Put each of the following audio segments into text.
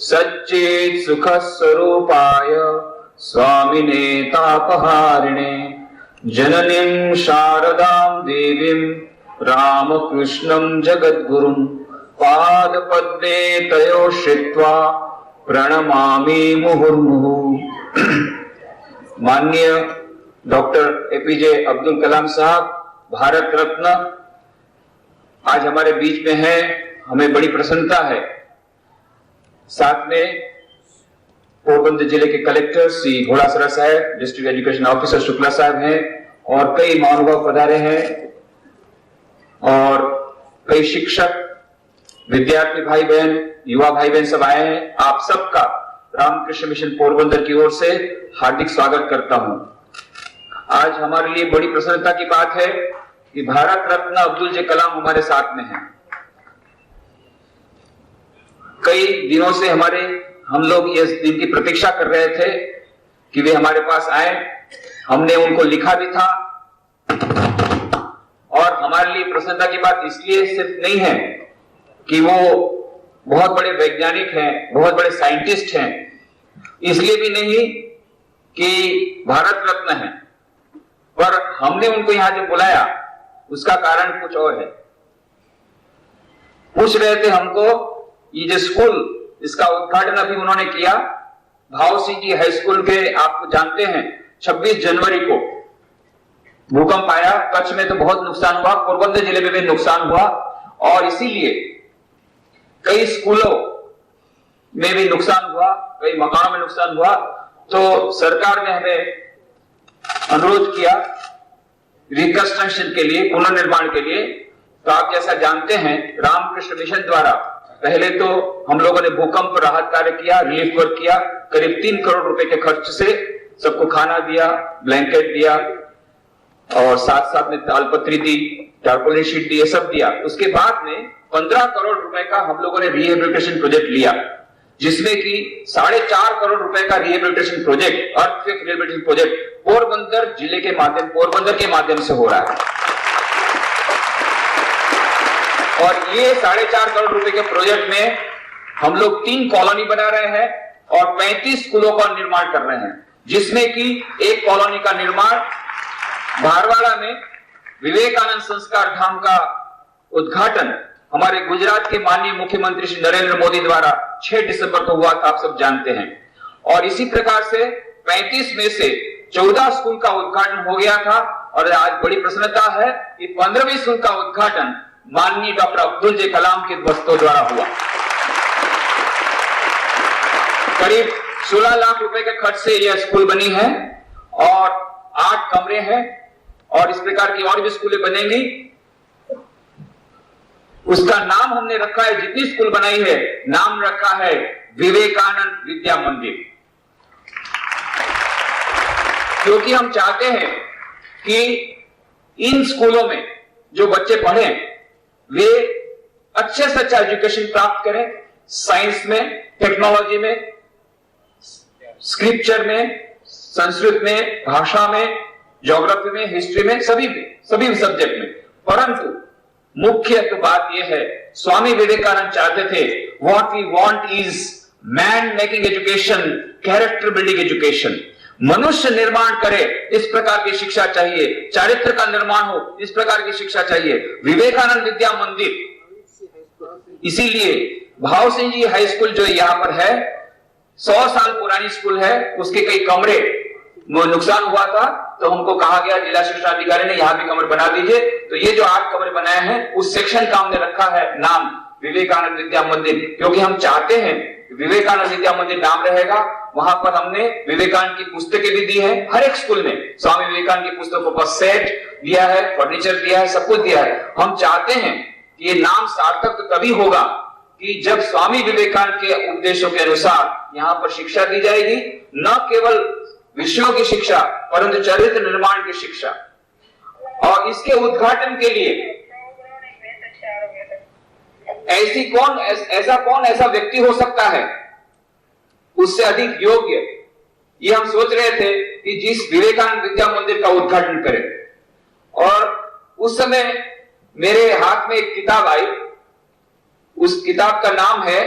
सच्चित् सुख स्वरूपाय स्वामिने तापहारिणे जननीं शारदां देवीं रामकृष्णं जगद्गुरुं पादपद्मे तयोः श्रित्वा प्रणमामि मुहुर्मुहुः। माननीय डॉक्टर एपीजे अब्दुल कलाम साहब, भारत रत्न, आज हमारे बीच में है, हमें बड़ी प्रसन्नता है। साथ में पोरबंदर जिले के कलेक्टर श्री घोड़ासरा साहब, डिस्ट्रिक्ट एजुकेशन ऑफिसर शुक्ला साहब हैं और कई महानुभाव पधारे हैं और कई शिक्षक, विद्यार्थी भाई बहन, युवा भाई बहन सब आए हैं। आप सबका रामकृष्ण मिशन पोरबंदर की ओर से हार्दिक स्वागत करता हूं। आज हमारे लिए बड़ी प्रसन्नता की बात है कि भारत रत्न अब्दुल जे कलाम हमारे साथ में हैं। कई दिनों से हम लोग इस दिन की प्रतीक्षा कर रहे थे कि वे हमारे पास आए। हमने उनको लिखा भी था और हमारे लिए प्रसन्नता की बात इसलिए सिर्फ नहीं है कि वो बहुत बड़े वैज्ञानिक हैं, बहुत बड़े साइंटिस्ट हैं, इसलिए भी नहीं कि भारत रत्न हैं, पर हमने उनको यहां जो बुलाया उसका कारण कुछ और है। पूछ रहे थे हमको, ये जो स्कूल, इसका उद्घाटन अभी उन्होंने किया, भाव सिंह जी हाई स्कूल के, आपको जानते हैं 26 जनवरी को भूकंप आया। कच्छ में तो बहुत नुकसान हुआ, पोरबंदर जिले में भी नुकसान हुआ और इसीलिए कई स्कूलों में भी नुकसान हुआ, कई मकानों में नुकसान हुआ। तो सरकार ने हमें अनुरोध किया रिकंस्ट्रक्शन के लिए, पुनर्निर्माण के लिए। तो आप जैसा जानते हैं, रामकृष्ण मिशन द्वारा पहले तो हम लोगों ने भूकंप राहत कार्य किया, रिलीफ वर्क किया, करीब 3 करोड़ रुपए के खर्च से सबको खाना दिया, ब्लैंकेट दिया और साथ साथ में तालपत्री दी, टारपोलिन शीट दी, ये सब दिया। उसके बाद में 15 करोड़ रुपए का हम लोगों ने रिहेबिलिटेशन प्रोजेक्ट लिया, जिसमें कि 4.5 करोड़ रुपए का rehabilitation project, earthquake rehabilitation project Porbandar जिले के माध्यम, पोरबंदर के माध्यम से हो रहा है। और ये 4.5 करोड़ रुपए के प्रोजेक्ट में हम लोग 3 कॉलोनी बना रहे हैं और 35 स्कूलों का निर्माण कर रहे हैं, जिसमें कि एक कॉलोनी का निर्माण भारवाड़ा में विवेकानंद संस्कार धाम का उद्घाटन हमारे गुजरात के माननीय मुख्यमंत्री श्री नरेंद्र मोदी द्वारा 6 दिसंबर को हुआ था, आप सब जानते हैं। और इसी प्रकार से 35 में से 14 स्कूल का उद्घाटन हो गया था और आज बड़ी प्रसन्नता है कि 15वीं स्कूल का उद्घाटन माननीय डॉक्टर अब्दुल जे कलाम के दस्तों द्वारा हुआ। करीब 16 लाख रुपए के खर्च से यह स्कूल बनी है और 8 कमरे हैं और इस प्रकार की और भी स्कूलें बनेंगी। उसका नाम हमने रखा है, जितनी स्कूल बनाई है, नाम रखा है विवेकानंद विद्या मंदिर, क्योंकि हम चाहते हैं कि इन स्कूलों में जो बच्चे पढ़ें वे अच्छे से अच्छा एजुकेशन प्राप्त करें, साइंस में, टेक्नोलॉजी में, स्क्रिप्चर में, संस्कृत में, भाषा में, ज्योग्राफी में, हिस्ट्री में, सभी सब्जेक्ट में। परंतु मुख्य तो बात यह है, स्वामी विवेकानंद चाहते थे, what we want is man making education, character building education. मनुष्य निर्माण करे इस प्रकार की शिक्षा चाहिए, चारित्र का निर्माण हो इस प्रकार की शिक्षा चाहिए। विवेकानंद विद्या मंदिर, इसीलिए भाव सिंह जी हाई स्कूल जो यहाँ पर है, 100 साल पुरानी स्कूल है, उसके कई कमरे नुकसान हुआ था तो हमको कहा गया, जिला शिक्षा अधिकारी ने, यहाँ भी कमरे बना दीजिए। तो ये जो 8 कमरे बनाए हैं, उस सेक्शन का हमने रखा है नाम विवेकानंद विद्या मंदिर, क्योंकि हम चाहते हैं विवेकानंद विद्या मंदिर नाम रहेगा। वहां पर हमने विवेकानंद की पुस्तकें भी दी है, हर एक स्कूल में स्वामी विवेकानंद की पुस्तकों का सेट दिया है, फर्नीचर दिया है, सब कुछ दिया है। हम चाहते हैं कि ये नाम सार्थक तो तभी होगा कि जब स्वामी विवेकानंद के उपदेशों के अनुसार यहाँ पर शिक्षा दी जाएगी, न केवल विषयों की शिक्षा परंतु चरित्र निर्माण की शिक्षा। और इसके उद्घाटन के लिए ऐसा कौन ऐसा व्यक्ति हो सकता है उससे अधिक योग्य, ये हम सोच रहे थे कि जिस विवेकानंद विद्या मंदिर का उद्घाटन करें। और उस समय मेरे हाथ में एक किताब आई, उस किताब का नाम है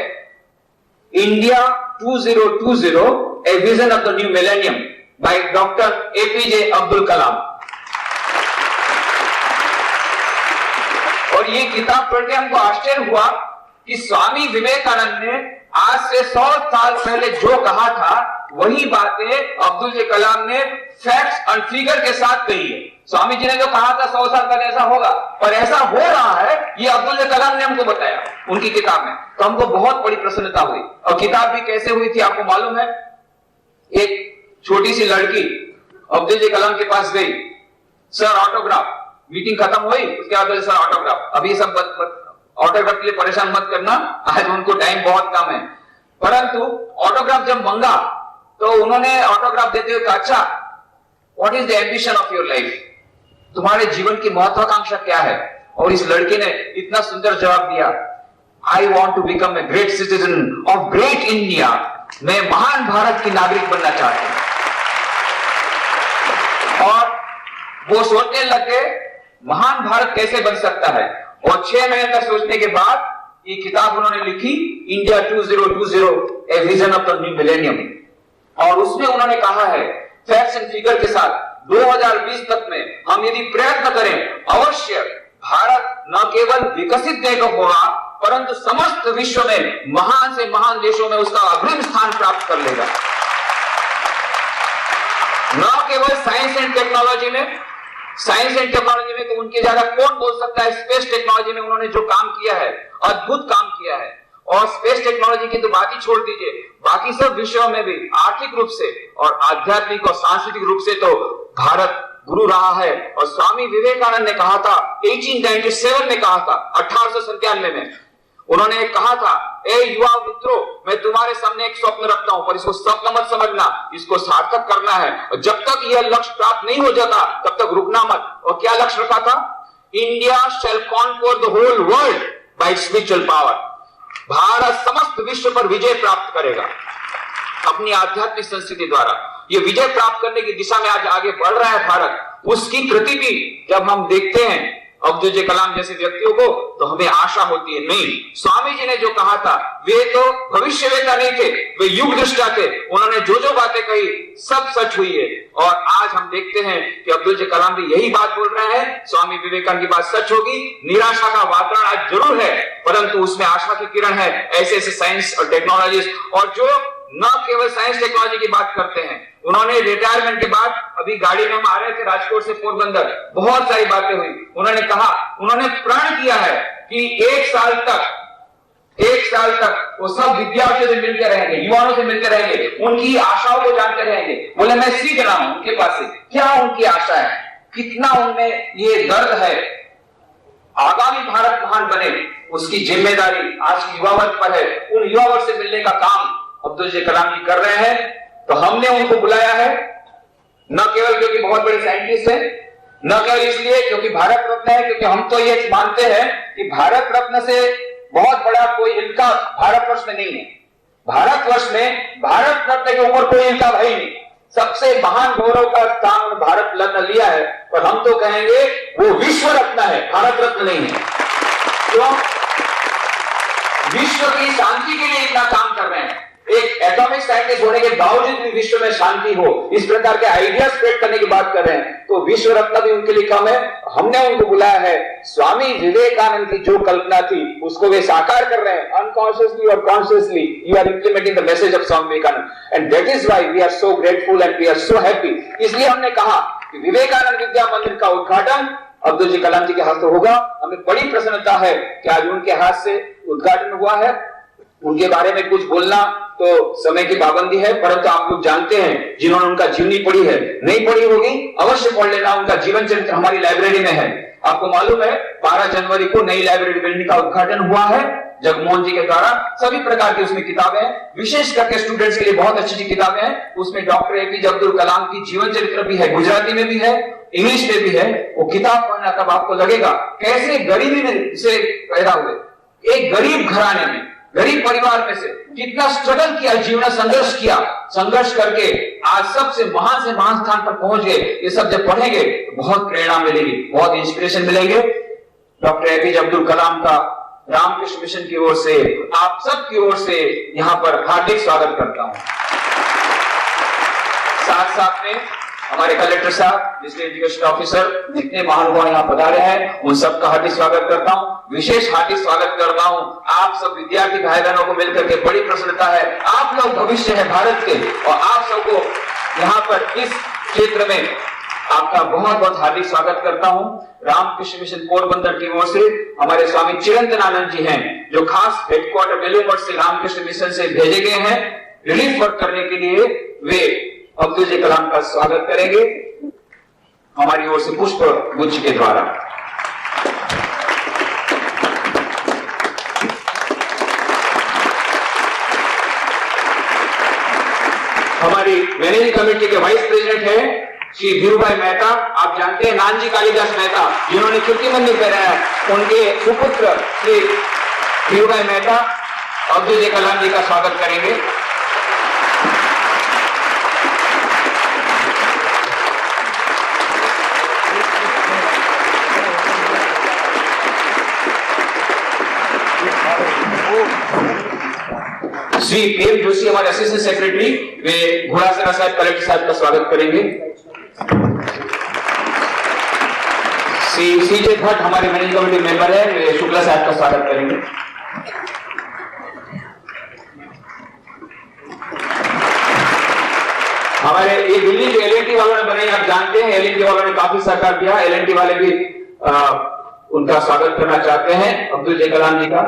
India 2020, a vision of the new millennium by Dr. APJ Abdul Kalam। और ये किताब पढ़ के हमको आश्चर्य हुआ कि स्वामी विवेकानंद ने आज से 100 साल पहले जो कहा था वही बातें अब्दुल जे कलाम ने फैक्ट्स और फिगर के साथ कही है। स्वामी जी ने जो कहा था 100 साल पहले ऐसा होगा, पर ऐसा हो रहा है, ये अब्दुल जे कलाम ने हमको बताया उनकी किताब में। तो हमको बहुत बड़ी प्रसन्नता हुई। और किताब भी कैसे हुई थी आपको मालूम है? एक छोटी सी लड़की अब्दुल जे कलाम के पास गई, सर ऑटोग्राफ। मीटिंग खत्म हुई, उसके बाद सर ऑटोग्राफ। अभी सब ऑटोग्राफ के लिए परेशान मत करना, आज उनको टाइम बहुत कम है। परंतु ऑटोग्राफ जब मांगा तो उन्होंने ऑटोग्राफ देते हुए कहा, अच्छा what is the ambition of your life, तुम्हारे जीवन की महत्वाकांक्षा क्या है? और इस लड़के ने इतना सुंदर जवाब दिया, I want to become a great citizen of great India. मैं महान भारत की नागरिक बनना चाहती हूं। और वो सोचने लगे महान भारत कैसे बन सकता है। और 6 महीने तक सोचने के बाद ये किताब उन्होंने लिखी, India 2020, a vision of the new millennium. और उसमें उन्होंने कहा है फैक्ट्स एंड फिगर के साथ 2020 तक में हम यदि प्रयत्न करें, अवश्य भारत न केवल विकसित देश होगा परंतु समस्त विश्व में महान से महान देशों में उसका अग्रिम स्थान प्राप्त कर लेगा। न केवल साइंस एंड टेक्नोलॉजी में, साइंस एंड टेक्नोलॉजी में तो उनके ज्यादा कौन बोल सकता है। स्पेस टेक्नोलॉजी में उन्होंने जो काम किया है, अद्भुत काम किया है। और स्पेस टेक्नोलॉजी की तो बात ही छोड़ दीजिए, बाकी सब विषयों में भी आर्थिक रूप से और आध्यात्मिक और सांस्कृतिक रूप से तो भारत गुरु रहा है। और स्वामी विवेकानंद ने कहा था 1897 में, कहा था 1897 में उन्होंने कहा था, ए युवा मित्रों, मैं तुम्हारे सामने एक स्वप्न रखता हूं, पर इसको स्वप्न मत समझना, इसको सार्थक करना है। और जब तक यह लक्ष्य प्राप्त नहीं हो जाता तब तक रुकना मत। और क्या लक्ष्य रखा था? India shall conquer the whole world by spiritual power. Bharat समस्त विश्व पर विजय प्राप्त करेगा अपनी आध्यात्मिक संस्कृति द्वारा। ये विजय प्राप्त करने की दिशा में आज आगे बढ़ रहा है भारत। उसकी कृति भी जब हम देखते हैं अब्दुल जे कलाम जैसे व्यक्तियों को, तो हमें आशा होती है। नहीं, स्वामी जी ने जो कहा था वे तो भविष्यवेता नहीं थे, वे युग दृष्टा थे। उन्होंने जो जो बातें कही सब सच हुई है। और आज हम देखते हैं कि अब्दुल जे कलाम भी यही बात बोल रहे हैं, स्वामी विवेकानंद की बात सच होगी। निराशा का वातावरण आज जरूर है, परंतु उसमें आशा की किरण है। ऐसे ऐसे साइंस और टेक्नोलॉजी और जो न केवल साइंस टेक्नोलॉजी की बात करते हैं, उन्होंने रिटायरमेंट के बाद, अभी गाड़ी में हम आ रहे थे राजकोट से पोरबंदर, बहुत सारी बातें हुई। उन्होंने कहा, उन्होंने प्रण किया है कि एक साल तक वो सब विद्यार्थियों से मिलकर रहेंगे, युवाओं से मिलकर रहेंगे, उनकी आशाओं को जानते रहेंगे। बोले मैं सीख रहा हूं उनके पास से क्या उनकी आशा है, कितना उनमें ये दर्द है। आगामी भारत महान बने उसकी जिम्मेदारी आज की युवा वर्ग पर है। उन युवा वर्ग से मिलने का काम अब्दुल जे कलाम जी कर रहे हैं। तो हमने उनको बुलाया है, न केवल क्योंकि बहुत बड़े साइंटिस्ट हैं, न केवल इसलिए क्योंकि भारत रत्न है, क्योंकि हम तो ये मानते हैं कि भारत रत्न से बहुत बड़ा कोई इनका भारतवर्ष में नहीं है। भारतवर्ष में भारत रत्न के ऊपर कोई इनका भाई नहीं। सबसे महान गौरव का स्थान भारत रत्न लिया है, पर हम तो कहेंगे वो विश्व रत्न है, भारत रत्न नहीं है। क्यों? विश्व की शांति के लिए इतना काम कर रहे हैं। एक एटॉमिक साइंटिस्ट होने के बावजूद भी विश्व में शांति हो, इस प्रकार के आइडिया स्प्रेड करने की बात कर रहे हैं, तो विश्व रत्न भी उनके लिए कम है। हमने उनको बुलाया है, स्वामी विवेकानंद की जो कल्पना थी उसको वे साकार कर रहे हैं। अनकॉन्शियसली और consciously you are implementing the message of Swami Vivekananda and that is why we are so grateful and we are so happy. इसलिए हमने कहा कि विवेकानंद विद्या मंदिर का उद्घाटन अब्दुल जे कलाम जी के हाथ से होगा। हमें बड़ी प्रसन्नता है कि आज उनके हाथ से उद्घाटन हुआ है। उनके बारे में कुछ बोलना तो समय की पाबंदी है, परंतु आप लोग जानते हैं जिन्होंने उनका जीवनी पढ़ी है, नहीं पढ़ी होगी अवश्य पढ़ लेना। उनका जीवन चरित्र हमारी लाइब्रेरी में है। आपको मालूम है 12 जनवरी को नई लाइब्रेरी बिल्डिंग का उद्घाटन हुआ है जगमोहन जी के द्वारा। सभी प्रकार की उसमें किताबें हैं, विशेष करके स्टूडेंट्स के लिए बहुत अच्छी किताबें हैं। उसमें डॉक्टर एपीजे अब्दुल कलाम की जीवन चरित्र भी है, गुजराती में भी है, इंग्लिश में भी है। वो किताब पढ़ना तब आपको लगेगा कैसे गरीबी में से पैदा हुए, एक गरीब घराने में, गरीब परिवार में से कितना स्ट्रगल किया, जीवन संघर्ष किया, संघर्ष करके आज सबसे महान से महान स्थान पर पहुंच गए। ये सब जब पढ़ेंगे तो बहुत प्रेरणा मिलेगी, बहुत इंस्पिरेशन मिलेंगे। डॉक्टर एपीजे अब्दुल कलाम का रामकृष्ण मिशन की ओर से, आप सब की ओर से यहाँ पर हार्दिक स्वागत करता हूँ। साथ साथ में हमारे कलेक्टर साहब, डिस्ट्रिक्ट एजुकेशन ऑफिसर, जितने महानुभाव यहाँ पधारे हैं, उन सबका हार्दिक स्वागत करता हूँ। विशेष हार्दिक स्वागत करता हूँ आप सब विद्यार्थी भाई बहनों को मिलकर के बड़ी प्रसन्नता है। आप लोग भविष्य है भारत के, और आप सबको यहाँ पर इस क्षेत्र में आपका बहुत बहुत हार्दिक स्वागत करता हूँ। रामकृष्ण मिशन पोरबंदर की ओर से हमारे स्वामी चिरंतनानंद जी हैं, जो खास हेडक्वार्टर बेलूर से रामकृष्ण मिशन से भेजे गए हैं रिलीफ वर्क करने के लिए। वे अब्दुल जी कलाम का स्वागत करेंगे हमारी ओर से पुष्प गुच्छ के द्वारा। हमारी मैनेजिंग कमेटी के वाइस प्रेसिडेंट है श्री धीरूभाई मेहता। आप जानते हैं नानजी कालिदास मेहता, जिन्होंने कीर्ति मंदिर बनाया, उनके सुपुत्र श्री धीरूभाई मेहता अब्दुल जी कलाम जी का स्वागत करेंगे। श्री पीएम जोशी हमारे असिस्टेंट सेक्रेटरी, वे घोड़ासरा साहब कलेक्टर साहब का स्वागत करेंगे। श्री सीजे भट्ट हमारे मैनेजिंग कमेटी मेंबर है, वे शुक्ला साहब का स्वागत करेंगे। हमारे ये बिल्डिंग जो एलएनटी वालों ने बनाई, आप जानते हैं एलएनटी वालों ने काफी सहकार दिया। एलएनटी वाले भी उनका स्वागत करना चाहते हैं अब्दुल जी कलाम जी का।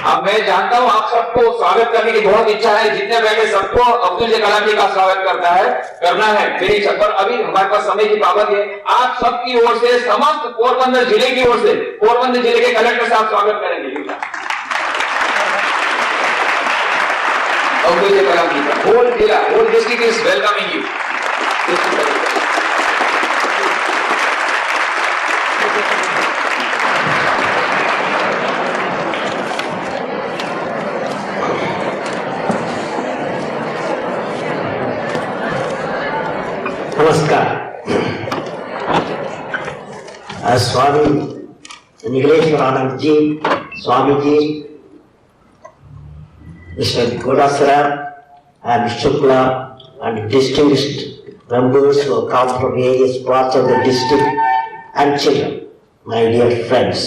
अब मैं जानता हूं आप सबको स्वागत करने की बहुत इच्छा है, जितने बैठे सबको अब्दुल जी कलाम जी का स्वागत करना है मेरी इच्छा। पर अभी हमारे पास समय की पाबंदी है। आप सबकी ओर से, समस्त पोरबंदर जिले की ओर से, पोरबंदर जिले के कलेक्टर साहब स्वागत करेंगे अब्दुल जी कलाम जी का। होल जिला, whole district is welcoming you. नमस्कार। स्वामी निगलेश्वरानंद जी, Swami ji, Mr. Godasara and Shukla and distinguished members who have come from various parts of the district and children, my dear friends.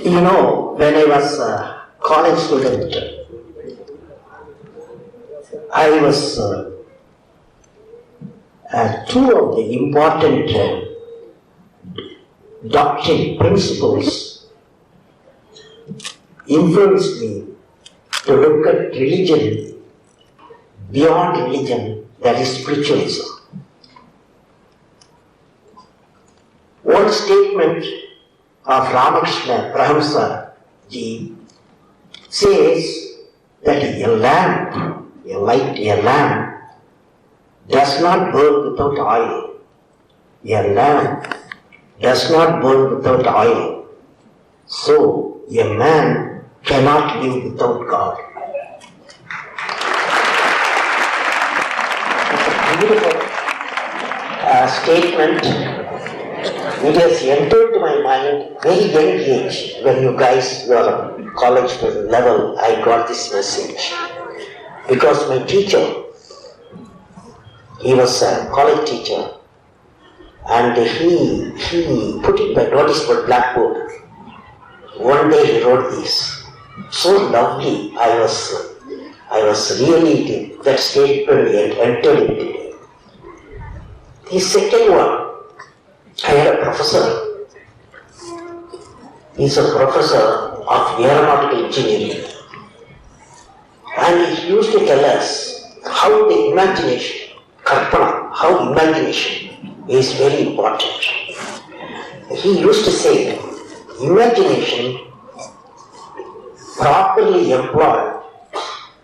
You know, when I was a college student, I was two of the important doctrine principles influenced me to look at religion beyond religion, that is spiritualism. One statement of Ramakrishna Parahamsa ji says that a lamp does not burn without oil. A lamp does not burn without oil. So a man cannot live without God. Beautiful statement. It has entered my mind very young age. When you guys were at college level, I got this message. Because my teacher, he was a college teacher, and he put it by notice board, blackboard. One day he wrote this. So lovely, I was really, that statement entered into me. The second one, I had a professor. He's a professor of aeronautical engineering. And he used to tell us how the imagination, karpana, how imagination is very important. He used to say, imagination properly employed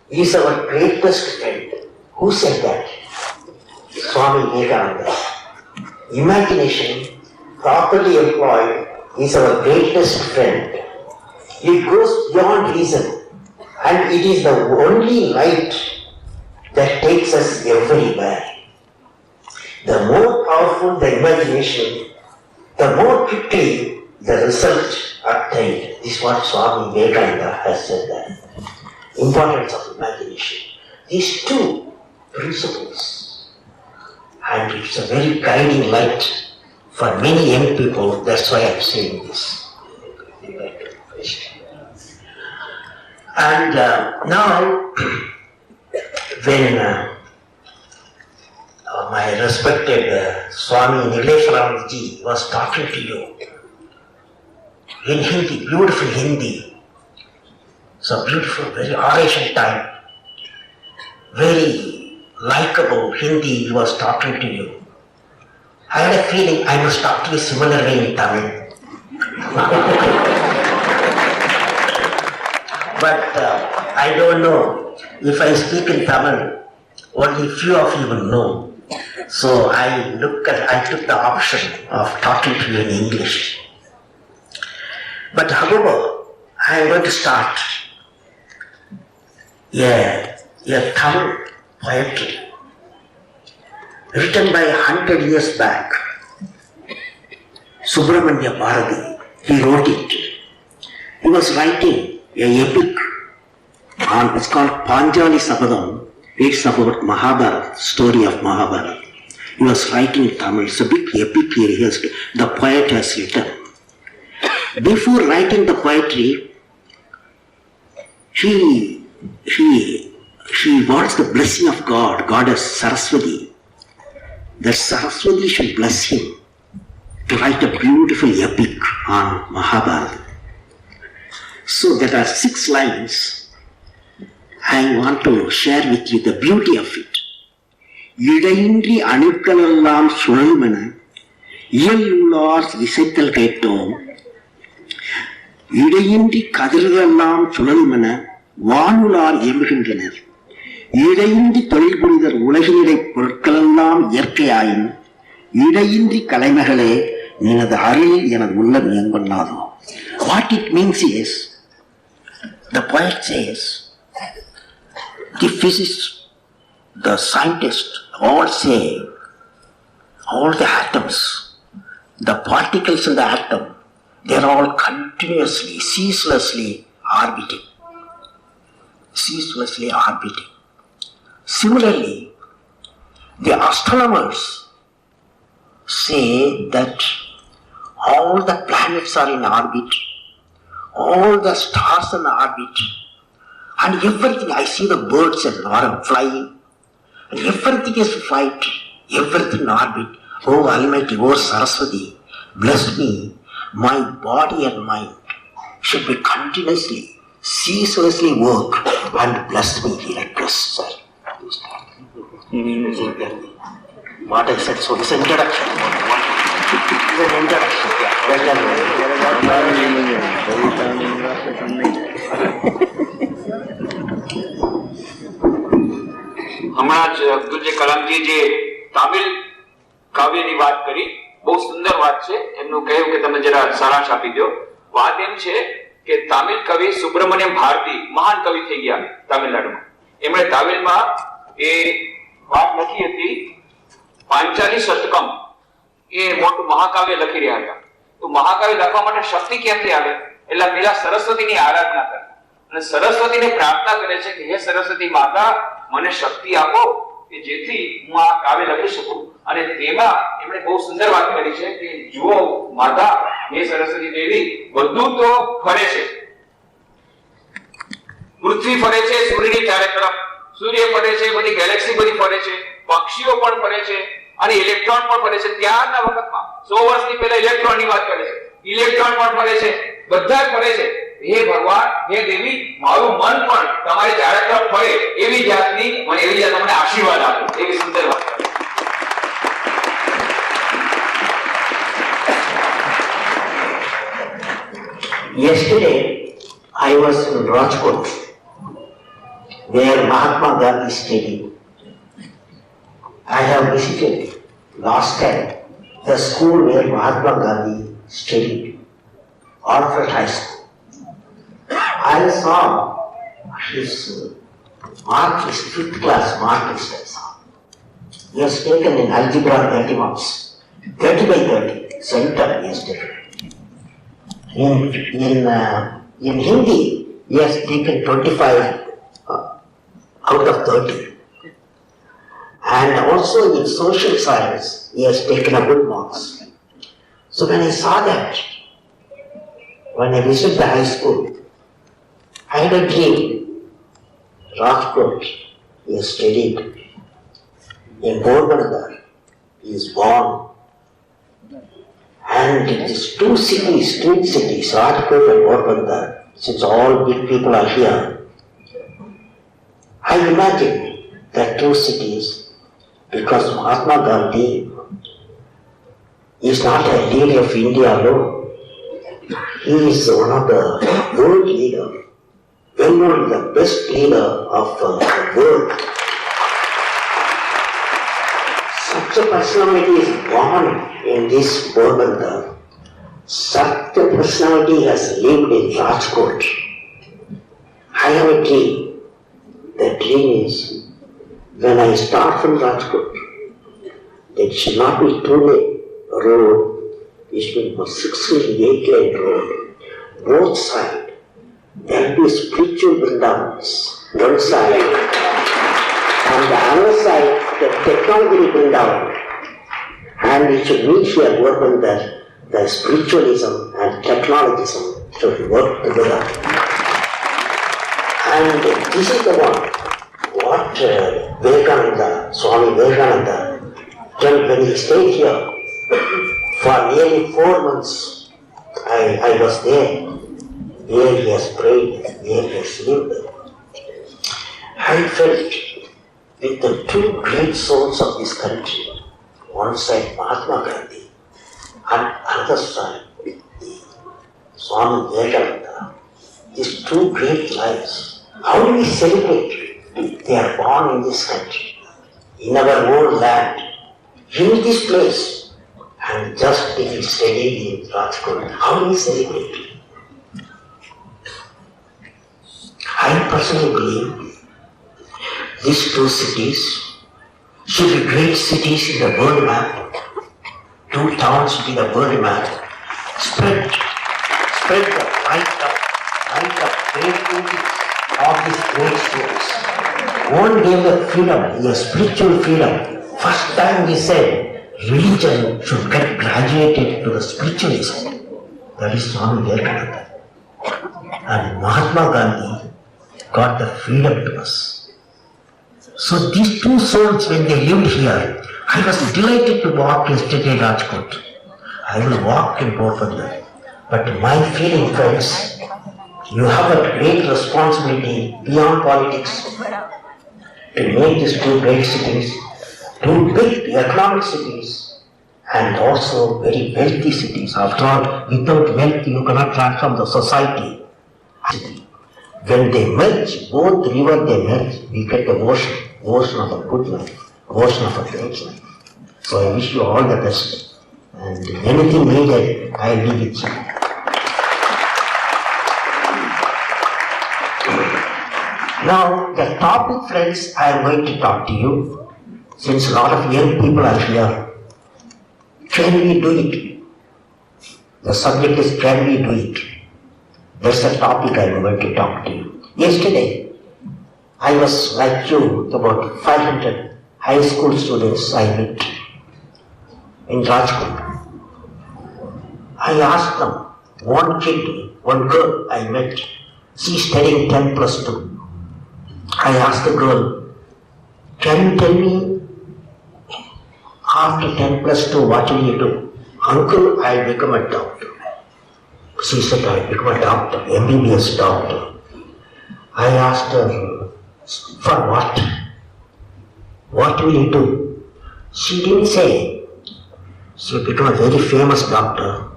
is our greatest friend. Who said that? Swami Vivekananda. Imagination, properly employed, is our greatest friend. It goes beyond reason, and it is the only light that takes us everywhere. The more powerful the imagination, the more quickly the result obtained. This is what Swami Vivekananda has said there. Importance of imagination. These two principles, and it's a very guiding light for many young people. That's why I'm saying this. And now, when my respected Swami Nileshwaranji was talking to you in Hindi, beautiful Hindi, so beautiful, very oration time, very likable Hindi he was talking to you. I had a feeling I must talk to you similarly in Tamil. But I don't know if I speak in Tamil, only few of you will know. So I took the option of talking to you in English. But however, I am going to start a Tamil poetry written by 100 years back. Subramanya Bharati, he wrote it. He was writing a epic it's called Panjali Sabadam. It's about Mahabharata, story of Mahabharata. He was writing in Tamil. It's a big epic here. The poet has written. Before writing the poetry, she wants the blessing of God, Goddess Saraswati. That Saraswati should bless him to write a beautiful epic on Mahabharata. So there are 6 lines. I want to share with you the beauty of it. இடையின்றி அணுக்களெல்லாம் சுழலுமென இயல்லுள்ளார் இசைத்தல் கேட்டோம். இடையின்றி கதிர்களெல்லாம் சுழலுமென வானுளார் இயம்புகின்றனர். இடையின்றி தொழில் புரிதல் உலகினிடை பொருட்களெல்லாம் இயற்கையாயின் இடையின்றி கலைமகளே நினது அருளில் எனது உள்ளம் இயங்கொள்ளாதோ. What it means is, the poet says, the physicists, the scientists all say, all the atoms, the particles in the atom, they are all continuously, ceaselessly orbiting. Ceaselessly orbiting. Similarly, the astronomers say that all the planets are in orbit, all the stars in orbit, and everything. I see the birds and are flying, and everything is flight, everything in orbit. Oh Almighty, oh Saraswati, bless me. My body and mind should be continuously, ceaselessly work and bless me. He requests, sir. What I said, so this is introduction. This is introduction. હમણાં જ અબ્દુલ કલામજી જે તામિલ કાવ્યની વાત કરી, બહુ સુંદર વાત છે. એમનું કહ્યું કે તમે જરા સારાંશ આપી દો. વાત એમ છે કે તામિલ કવિ સુબ્રમણ્યમ ભારતી મહાન કવિ થઈ ગયા તામિલનાડુમાં. એમણે તામિલમાં એ વાત લખી હતી, પાંચાલી શતકમ, એ મોટું મહાકાવ્ય લખી રહ્યા હતા. તો મહાકાવ્ય લખવા માટે શક્તિ ક્યાંથી આવે? એટલે પેલા સરસ્વતીની આરાધના કરે અને સરસ્વતીને પ્રાર્થના કરે છે કે હે સરસ્વતી માતા, મને શક્તિ આપો કે જેથી હું આ કાવ્ય લખી શકું. અને તેમાં એમણે બહુ સુંદર વાત કરી છે કે જુઓ માતા, હે સરસ્વતી દેવી, બધું તો ફરે છે. પૃથ્વી ફરે છે સૂર્યની ચારે તરફ, સૂર્ય ફરે છે, બધી ગેલેક્સી બધી ફરે છે, પક્ષીઓ પણ ફરે છે અને ઇલેક્ટ્રોન પણ ફરે છે. ત્યારના વખતમાં 100 વર્ષની પહેલા ઇલેક્ટ્રોનની વાત કરે છે. ઇલેક્ટ્રોન પણ ફરે છે, બધા જ ફરે છે. હે ભગવાન, હે દેવી, મારું મન પણ તમારી ચારે તરફ ફરે એવી જાતની મને આશીર્વાદ આપો. એવી સુંદર વાત. Yesterday I was in Rajkot, where Mahatma Gandhi studied. I have visited last time the school where Mahatma Gandhi studied, Alfred High School. I saw his Marxist, 5th class Marxist. He has taken in algebra 30 marks. 30 by 30, center he has taken. In Hindi, he has taken 25 out of 30. And also in social science, he has taken a good marks. So when I saw that, when I visited the high school, I had a dream. Rajkot, he has studied. In Porbandar, he is born. And these two cities, twin cities, Rajkot and Porbandar, since all big people are here, I imagine that two cities, because Mahatma Gandhi is not a leader of India alone. He is one of the world leaders, well known the best leader of the world. Such a personality is born in this Porbandar. Such a personality has lived in Rajkot. I have a dream. The dream is, when I start from Rajkot, it should not be two-way road, it should be a 6-8-lane road. Both sides, there will be spiritual Vrindavans, one side. On the other side, the technology Vrindavan. And it should meet here Porbandar, the spiritualism and technologism should work together. And this is the one, what Vivekananda, Swami Vivekananda, when he stayed here for nearly 4 months, I was there, where he has prayed, where he has lived. I felt with the two great souls of this country, one side Mahatma Gandhi, and another side Swami Vivekananda, these two great lives. How do we celebrate? They are born in this country, in our own land, in this place, and just taking steady in Rajkot. How do we celebrate? I personally believe these two cities should be great cities in the world map. Two towns should be the world map. Spread the light of creativity of these great schools. One gave the freedom, the spiritual freedom. First time we said religion should get graduated to the spiritualism. That is Swami Vivekananda. And Mahatma Gandhi got the freedom to us. So these two souls, when they lived here, I was delighted to walk yesterday in Rajkot. I will walk in Porbandar. But my feeling, friends, you have a great responsibility beyond politics to make these two great cities, two big economic cities, and also very wealthy cities. After all, without wealth you cannot transform the society. When they merge, both rivers they merge, we get the ocean of a good life, ocean of a great life. So I wish you all the best, and anything needed, I will be with you. Now, the topic, friends, I am going to talk to you, since a lot of young people are here. Can we do it? The subject is, can we do it? That's the topic I am going to talk to you. Yesterday, I was like you, about 500 high school students I met in Rajkot. I asked them, one kid, one girl I met, she is studying 10+2. I asked the girl, can you tell me, after 10+2, what will you do? Uncle, I become a doctor. She said, I become a doctor, MBBS doctor. I asked her, for what? What will you do? She didn't say. She will become a very famous doctor.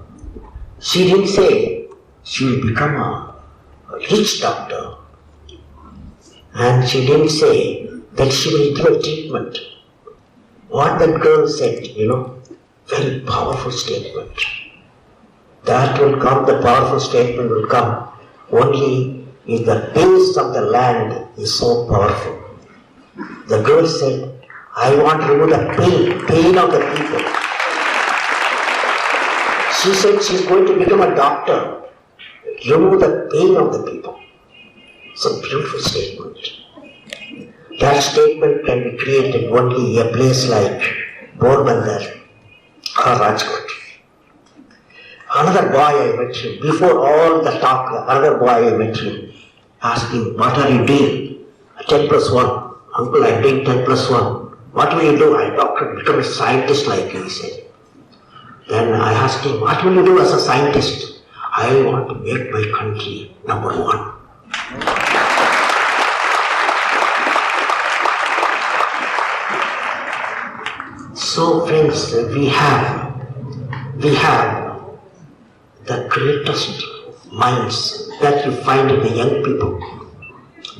She didn't say she will become a rich doctor. And she didn't say that she will give a treatment. What that girl said, very powerful statement. That will come, the powerful statement will come only if the taste of the land is so powerful. The girl said, I want to remove the pain of the people. She said she's going to become a doctor, remove the pain of the people. It's a beautiful statement. That statement can be created only in a place like Porbandar or Rajkot. Another boy I met him, before all the talk, another boy I met him, asked him, what are you doing? 10 plus 1. Uncle, I'm doing 10 plus 1. What will you do? I doctor, become a scientist like you, he said. Then I asked him, what will you do as a scientist? I want to make my country number 1. So friends, we have the greatest minds that you find in the young people,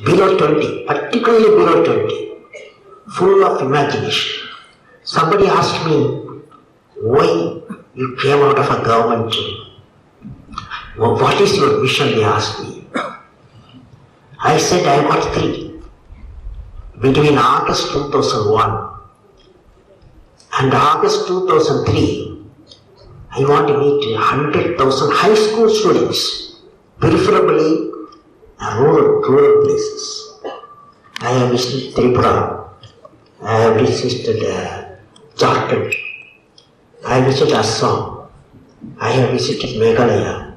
below 20, particularly below 20, full of imagination. Somebody asked me, why you came out of a government job? Well, what is your mission, they asked me. I said, I got 3. Between August 2001 and August 2003, I want to meet 100,000 high school students, preferably rural places. I have visited Tripura, I have visited Jharkhand, I have visited Assam, I have visited Meghalaya,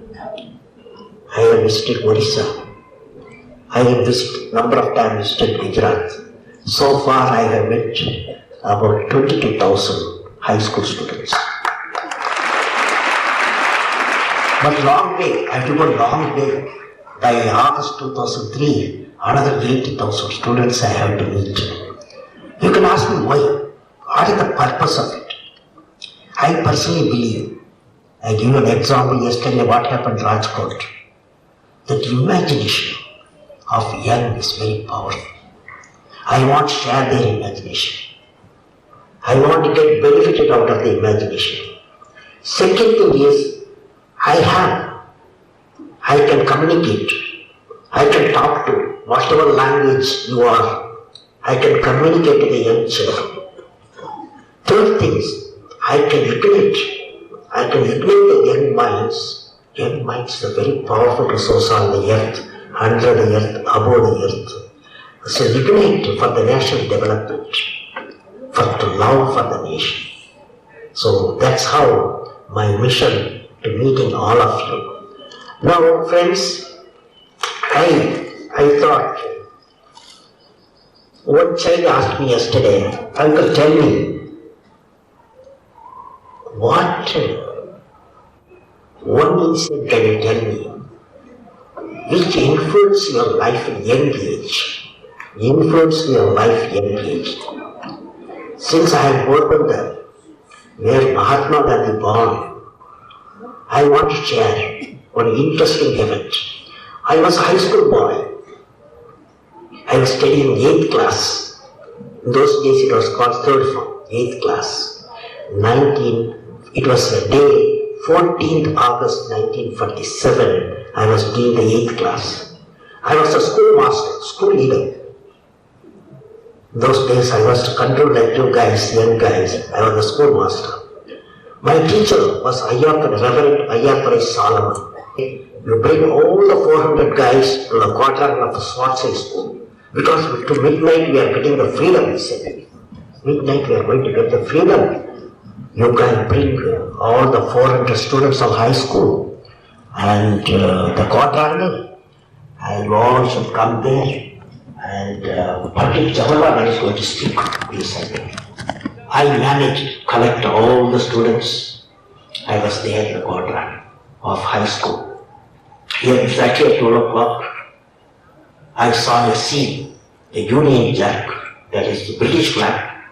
I have visited Odisha, I have visited, number of times visited Gujarat. So far I have met about 22,000 high school students. But long way, I took a long way. By August 2003, another 80,000 students I have to meet. You can ask me why. What is the purpose of it? I personally believe, I give you an example yesterday what happened in Rajkot. That imagination of young is very powerful. I want to share their imagination. I want to get benefited out of the imagination. Second thing is, I can communicate, I can talk to whatever language you are, I can communicate to the young children. Third thing is, I can ignite the young minds. Young minds are a very powerful resource on the earth, under the earth, above the earth. So ignite for the national development, to love for the nation. So that's how my mission to meeting all of you. Now friends, I thought, one child asked me yesterday, Uncle, tell me, what one incident can you tell me which influenced your life in young age? Since I am Porbandar, where Mahatma Gandhi born, I want to share one interesting event. I was a high school boy. I was studying 8th class. In those days it was called 3rd form, 8th class. It was a day, 14th August 1947, I was doing the 8th class. I was a school master, school leader. In those days I was to control like you guys, young guys. I was a school master. My teacher was Reverend Ayyaparai Solomon. You bring all the 400 guys to the quadrangle of the Swansea school. Because to midnight we are getting the freedom, he said. Midnight we are going to get the freedom. You can bring all the 400 students of high school and the quadrangle, and you all should come there. And Pandit Jawaharlal is going to speak, he said. I managed to collect all the students. I was there in the quadrangle of high school. Here exactly at 12 o'clock, I saw a scene. The Union Jack, that is the British flag,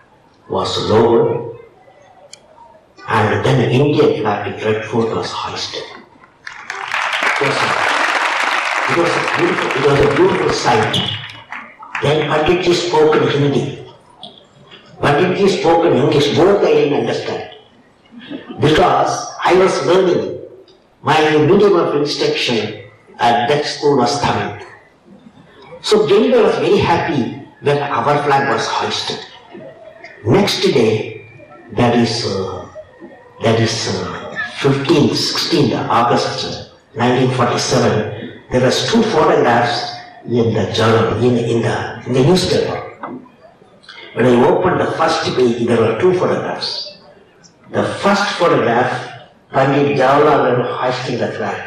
was lowered, and then the Indian flag in Red Fort was hoisted. It was a beautiful sight. Then Panditji spoke in Hindi. Panditji spoke in English, both I didn't understand. Because I was learning, my medium of instruction at that school was Tamil. So Geneva was very happy when our flag was hoisted. Next day, that is 16th August 1947, there was two photographs in the journal, in the newspaper. When I opened the first page, there were two photographs. The first photograph, Pandit Jawaharlal Nehru hoisting the flag.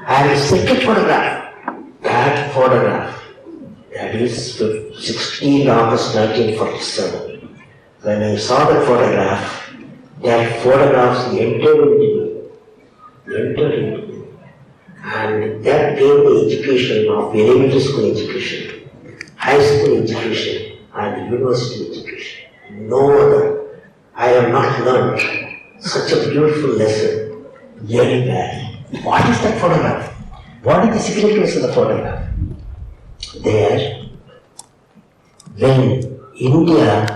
And the second photograph, that is 16 August 1947. When I saw the photograph, that photographs entered into me. And that gave the education of elementary school education, high school education, and university education. No other. I have not learned such a beautiful lesson anywhere. What is that photograph? What is the significance of the photograph? There, when India,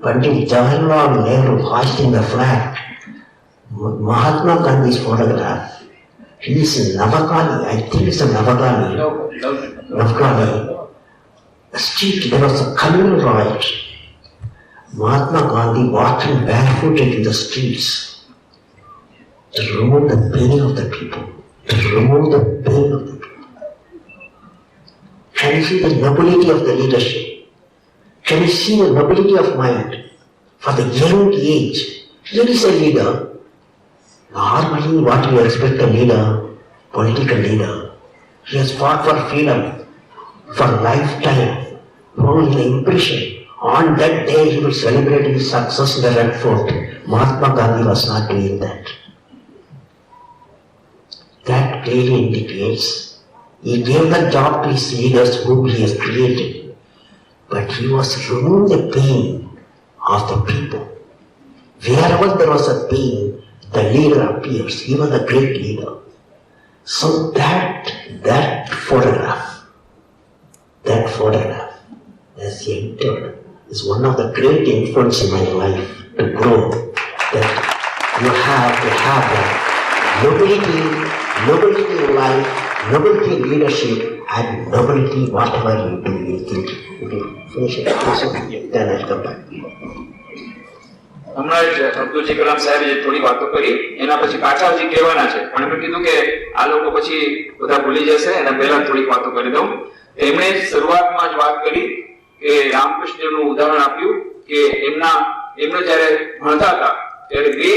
Pandit Jawaharlal Nehru hoisting the flag, Mahatma Gandhi's photograph, he is in Navagani, I think it's a Navagani. Navagani. The street, there was a communal riot. Mahatma Gandhi walking barefooted in the streets to remove the pain of the people. Can you see the nobility of the leadership? Can you see the nobility of mind? For the young age, here is a leader. Normally what we expect a leader, political leader, he has fought for freedom, for lifetime, only the impression. On that day he will celebrate his success in the Red Fort. Mahatma Gandhi was not doing that. That clearly indicates he gave the job to his leaders whom he has created, but he was removing the pain of the people. Wherever there was a pain, the leader appears. He was a great leader. So that photograph as he entered is one of the great influence in my life to grow. That you have to have that nobility in life, nobility in leadership, and nobility whatever you do, you think. Okay, finish it. Then I'll come back. હમણાં જ અબ્દુલ કલામ સાહેબે જે થોડી વાતો કરી એના પછી પાછા હજી કહેવાના છે, પણ એમણે કીધું કે આ લોકો પછી બધા ભૂલી જશે, એના પહેલા થોડીક વાતો કરી દઉં. એમણે શરૂઆતમાં જ વાત કરી કે રામકૃષ્ણનું ઉદાહરણ આપ્યું કે એમને જ્યારે ભણતા હતા ત્યારે બે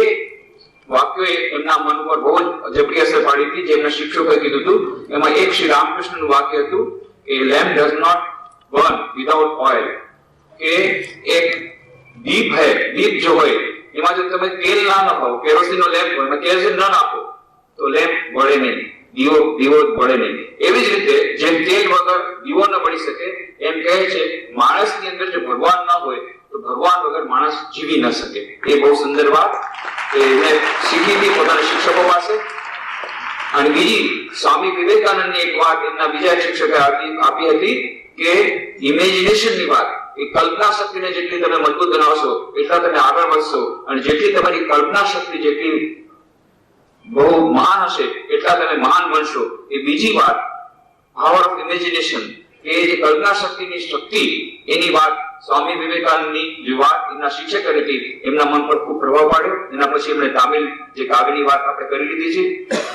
વાક્યોએ એમના મન ઉપર બહુ જ જબરી અસર પાડી હતી, જે એમના શિક્ષકોએ કીધું હતું. એમાં એક શ્રી રામકૃષ્ણનું વાક્ય હતું કે lamp does not burn without oil, કે એક દીપ હૈ, દીપ જો હોય એમાં જો તમે તેલ ના નાખો, કેરોસીનનો લેમ્પ હોય એમાં કેરોસીન ના નાખો તો લેમ્પ બળે નહીં, દીવો બળે નહીં. એવી જ રીતે જેમ તેલ વગર દીવો ન બળી શકે, એમ કહે છે માણસની અંદર જો ભગવાન ન હોય તો ભગવાન વગર માણસ જીવી ન શકે. એ બહુ સુંદર વાત મેં શીખી હતી પોતાના શિક્ષકો પાસે. અને બીજી સ્વામી વિવેકાનંદની એક વાત એમના બીજા શિક્ષકે આપી હતી કે ઇમેજિનેશનની વાત, એ કલ્પના શક્તિને જેટલી તમે મજબૂત બનાવશો એટલા તમે આગળ વધશો, અને જેટલી તમારી કલ્પના શક્તિ જેટલી બહુ મહાન હશે એટલા તમે મહાન બનશો. એ બીજી વાત પાવર ઓફ ઇમેજિનેશન, કે જે કલ્પના શક્તિની શક્તિ, એની વાત સ્વામી વિવેકાનંદની જે વાત એમના શિક્ષકે હતી એમના મન પર ખૂબ પ્રભાવ પાડ્યો. એના પછી એમણે તામિલ જે કાવ્યની વાત આપણે કરી લીધી છે,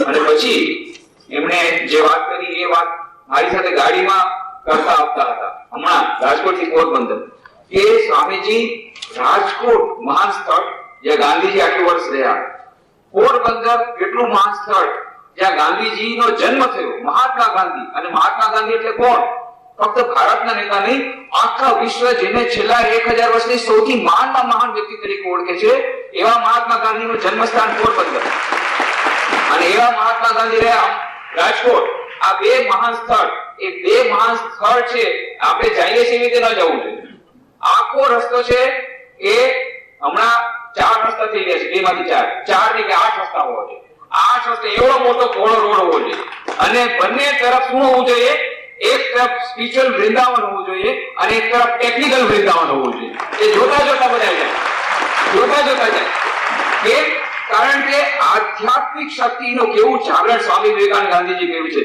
અને પછી એમણે જે વાત કરી એ વાત મારી સાથે ગાડીમાં કરતા આવતા હતા હમણાં રાજકોટથી પોરબંદર, કે સ્વામીજી રાજકોટ મહાન સ્થળ જ્યાં ગાંધીજી આટલું વર્ષ રહ્યા, પોરબંદર કેટલું મહાન સ્થળ જ્યાં ગાંધીજીનો જન્મ થયો, મહાત્મા ગાંધી. અને મહાત્મા ગાંધી એટલે કોણ? ફક્ત ભારતના નેતા નહીં, આખા વિશ્વ જેને છેલ્લા 1000 વર્ષની સૌથી મહાનમાં મહાન વ્યક્તિ તરીકે ઓળખે છે એવા મહાત્મા ગાંધીનું જન્મસ્થાન પોરબંદર, અને એવા મહાત્મા ગાંધી રહ્યા રાજકોટ. આ બે મહાન સ્થળ, એ બે મહાન સ્થળ છે. આપણે જઈએ છીએ એવી રીતે ન જવું જોઈએ. આખો રસ્તો છે એ હમણાં 4 રસ્તા થઈ ગયા છે, 2 માંથી 4 નહીં કે 8 રસ્તા હોવા જોઈએ. 8 રસ્તે એવડો મોટો પહોળો રોડ હોવો જોઈએ, અને બંને તરફ શું હોવું જોઈએ? એક તરફ સ્પિરિચ્યુઅલ વૃંદાવન હોવું જોઈએ અને એક તરફ ટેકનિકલ વૃંદાવન હોવું જોઈએ. એ જોતા જોતા બધા જાય, જોતા જોતા જાય. કારણ કે આજથી આધ્યાત્મિક શક્તિનું કેવું જાગરણ સ્વામી વિવેકાનંદ ગાંધીજી કર્યું છે.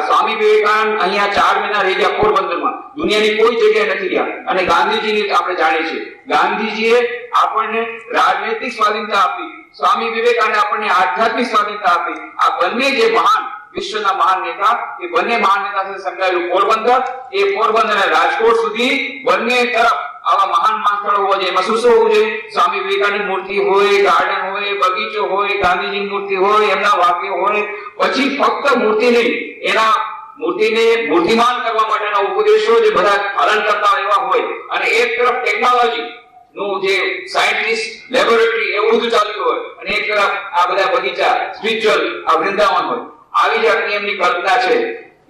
સ્વામી વિવેકાનંદ અહીંયા 4 મહિના રહી ગયા પોરબંદરમાં, દુનિયાની કોઈ જગ્યાએ નથી ગયા. અને ગાંધીજીની આપણે જાણીએ છીએ, ગાંધીજીએ આપણને રાજનૈતિક સ્વાધીનતા આપી, સ્વામી વિવેકાનંદ આપણને આધ્યાત્મિક સ્વાધીનતા આપી. આ બંને જે મહાન વિશ્વના મહાન નેતા, એ બંને મહાન નેતા સાથે સંકળાયેલું પોરબંદર, એ પોરબંદર અને રાજકોટ સુધી બંને તરફ આવા મહાન સ્થળો હોવા જોઈએ. એમાં શું શું હોવું જોઈએ? સ્વામી વિવેકાનંદ મૂર્તિ હોય, ગાર્ડન હોય, બગીચો હોય, ગાંધીજી મૂર્તિ હોય, એમના વાક્યો હોય. પછી ફક્ત મૂર્તિ નહીં, એના મૂર્તિને મૂર્તિમાન કરવા માટેના ઉપદેશો જે બધા પાલન કરતા એવા હોય. અને એક તરફ ટેકનોલોજી નું જે સાયન્ટિસ્ટ લેબોરેટરી એવું બધું ચાલતું હોય, અને એક તરફ આ બધા બગીચા, સ્પિરિચ્યુઅલ આ વૃંદાવન હોય. આવી જાતની એમની કલ્પના છે.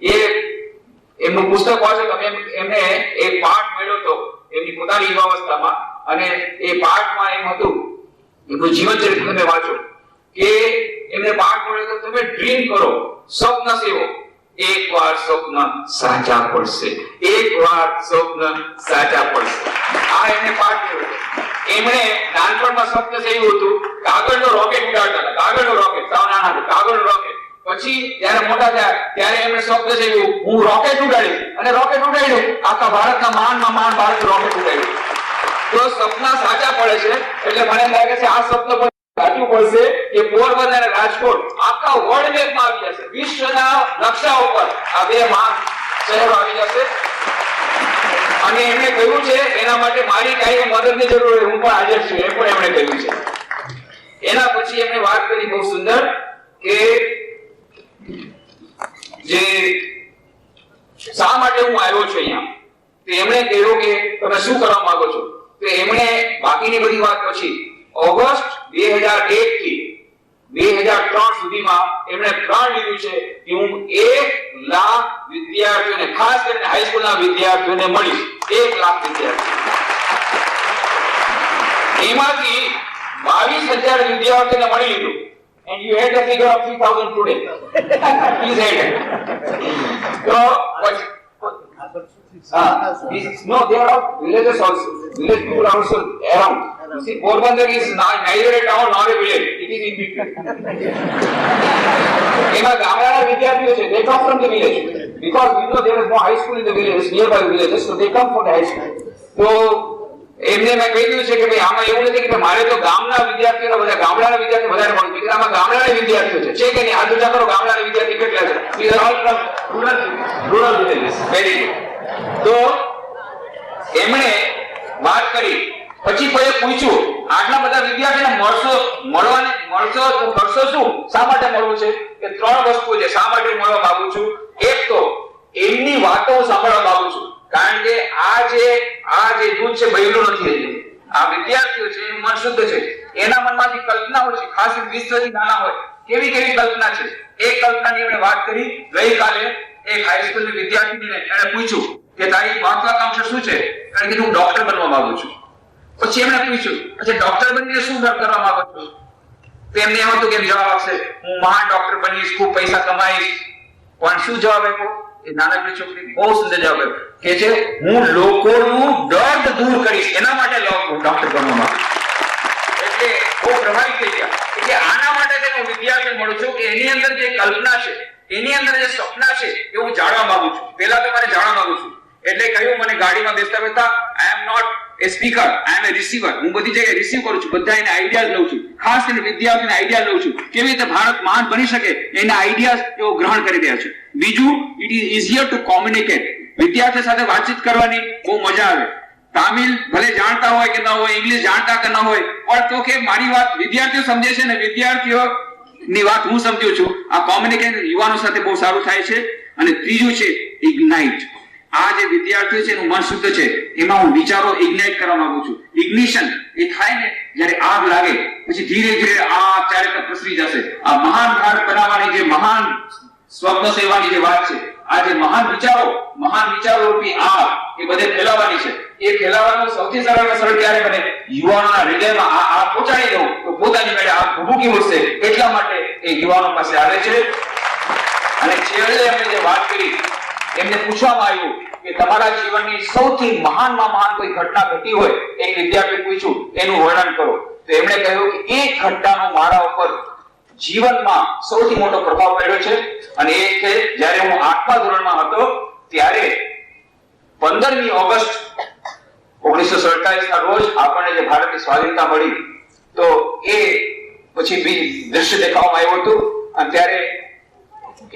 એ એમનું પુસ્તક વાંચો તમે, એમને એક પાઠ મળ્યો હતો એમની પોતાની યુવાવસ્થામાં, અને એ પાઠમાં એમ હતું, એમનું જીવન ચરિત્ર તમે વાંચો કે એમને પાઠ મળ્યો તો તમે ડ્રીમ કરો, સ્વપ્ન સેવો, એકવાર સ્વપ્ન સાચા પડશે, એકવાર સ્વપ્ન સાચા પડશે. આ એમને પાઠ મળ્યો. એમણે નાનપણમાં સ્વપ્ન સેવ્યું હતું, કાગળનો રોકેટ ઉડાડતા હતા, કાગળનો રોકેટ, સાવ નાના હતા, કાગળનો રોકેટ. પછી જ્યારે મોટા થયા ત્યારે એમણે સ્વપ્ન સેવ્યું, હું રોકેટ ઉડાડીશ, અને રોકેટ ઉડાડ્યું, આખા ભારતના મહાનમાં મહાન ભારત રોકેટ ઉડાડ્યું. તો સપના સાચા પડે છે. એટલે મને લાગે છે આ સપનું પણ સાચું પડશે કે પોરબંદર અને રાજકોટ આખા વર્લ્ડ મેપમાં આવી જશે, વિશ્વના નકશા ઉપર આ બે મહાન શહેરો આવી જશે. અને એમણે કહ્યું છે એના માટે મારી કાંઈ મદદની જરૂર હોય, હું પણ હાજર છું, એ પણ એમણે કહ્યું છે. એના પછી એમણે વાત કરી બહુ સુંદર કે જે શા માટે હું આવ્યો છું અહીંયા. તો એમણે કહ્યું કે તમે શું કરવા માંગો છો. તો એમણે બાકીની બધી વાત પછી ઓગસ્ટ 2001 થી 2003 સુધીમાં એમણે પ્રણ લીધું છે કે હું 1 લાખ વિદ્યાર્થીઓને, ખાસ કરીને હાઈસ્કૂલના વિદ્યાર્થીઓને મળીશ. 1 લાખ વિદ્યાર્થીઓ, એમાંથી 22,000 વિદ્યાર્થીઓને મળી લીધું. And you had a figure of 3,000 today. Please add it. So, no, there are villages also. Village people also around. You see, Porbandar is neither a town nor a village. It is in between. એમાં ગામડાના વિદ્યાર્થીઓ છે, they come from the village because you know there is no high school in the villages, nearby villages, so they come for the high school. So એમને મેં કહી દીધું છે કે ભાઈ આમાં એવું નથી કે મારે તો ગામના વિદ્યાર્થીઓ બધા, ગામડાના વિદ્યાર્થી વધારે મળે છે. આમાં ગામડાના વિદ્યાર્થીઓ છે કે નહીં? આ દુજા કરો, ગામડાના વિદ્યાર્થી કેટલા છે? These are all from rural villages. Very good. તો એમણે વાત કરી. પછી કોઈ પૂછ્યું આટલા બધા વિદ્યાર્થીને મળશો તો કરશો શું? શા માટે મળવું છે? કે 3 વસ્તુ છે શા માટે મળવા માંગુ છું. એક તો એમની વાતો સાંભળવા માંગુ છું, કારણ કે આ જે દૂધ છે બહેલું નથી હજી. આ વિદ્યાર્થીઓ છે, મન શુદ્ધ છે, એના મનમાંથી કલ્પનાઓ છે, ખાસ 20 વર્ષથી નાના હોય, કેવી કેવી કલ્પના છે. એ કલ્પનાની એમણે વાત કરી. ગઈકાલે એક હાઈસ્કૂલની વિદ્યાર્થીને એણે પૂછ્યું કે તારી મહત્વાકાંક્ષા શું છે? કારણ કે હું ડોક્ટર બનવા માંગુ છું. પછી એમણે પૂછ્યું અચ્છા ડોક્ટર બનીને શું કરવા માંગો છો? તો એમને એમ હતું કે જવાબ આપશે હું મહાન ડોક્ટર બનીશ, ખૂબ પૈસા કમાઈશ. પણ શું જવાબ આપ્યો? એ નાનકડી છોકરી બહુ સુંદર જવાબ આપ્યો કે છે હું લોકોનું દર્દ દૂર કરીશ, એના માટે ડોક્ટર બનવા માંગુ. એટલે બહુ પ્રભાવિત થઈ ગયા કે આના માટે હું વિદ્યાર્થી મળું છું કે એની અંદર જે કલ્પના છે, એની અંદર જે સપના છે એ હું જાણવા માંગુ છું. પહેલા તો મારે જાણવા માંગુ છું. એટલે કહ્યું મને ગાડીમાં બેસતા બેસતા I am not a speaker, I am a receiver. હું બધી જગ્યાએ રિસીવ કરું છું, બધા એના આઈડિયાઝ લઉં છું, ખાસ કરીને વિદ્યાર્થીઓના આઈડિયા લઉં છું, કેવી રીતે ભારત મહાન બની શકે એના આઈડિયાઝ તેઓ ગ્રહણ કરી રહ્યા છે. બીજું, it is easier to communicate. વિદ્યાર્થીઓ સાથે વાતચીત કરવાની બહુ મજા આવે. તામિલ ભલે જાણતા હોય કે ન હોય, ઇંગ્લિશ જાણતા કે ન હોય, પણ તો કે મારી વાત વિદ્યાર્થીઓ સમજે છે ને વિદ્યાર્થીઓ ની વાત હું સમજ્યો છું. આ કોમ્યુનિકેશન યુવાનો સાથે બહુ સારું થાય છે. અને ત્રીજું છે ઇગ્નાઇટ. આ જે વિદ્યાર્થીઓ છે એનું મન શુદ્ધ છે, એમાં હું વિચારો ઇગ્નાઇટ કરવા માંગુ છું. ઇગ્નિશન એ થાય ને જ્યારે આગ લાગે, પછી ધીરે ધીરે આ ચારે તરફ પ્રસરી જશે. આ મહાન ભારત બનાવવાની જે મહાન સ્વપ્ન સેવાની જે વાત છે, આ જે મહાન વિચારો રૂપી આગ એ બધે ફેલાવવાની છે. એ ફેલાવવાનું સૌથી સરળ ત્યારે બને યુવાનોના હૃદયમાં આ પહોંચાડી દઉં તો પોતાની મેળે આ ભભૂકી ઉઠશે. એટલા માટે એ યુવાનો પાસે આવે છે. અને છેલ્લે એમને જે વાત કરી, એમને પૂછવામાં આવ્યું કે તમારા જીવનની સૌથી મહાનમાં મહાન કોઈ ઘટના ઘટી હોય, એક વિદ્યાર્થી પૂછ્યું એનું વર્ણન કરો. તો એમણે કહ્યું કે એક ઘટનાનો મારા ઉપર જીવનમાં સૌથી મોટો પ્રભાવ પડ્યો છે અને એ કે જ્યારે હું 8મા ધોરણમાં હતો ત્યારે 15મી ઓગસ્ટ 1947 ના રોજ આપણને જે ભારતની સ્વાધીનતા મળી તો એ પછી દ્રશ્ય દેખાવામાં આવ્યું હતું અને ત્યારે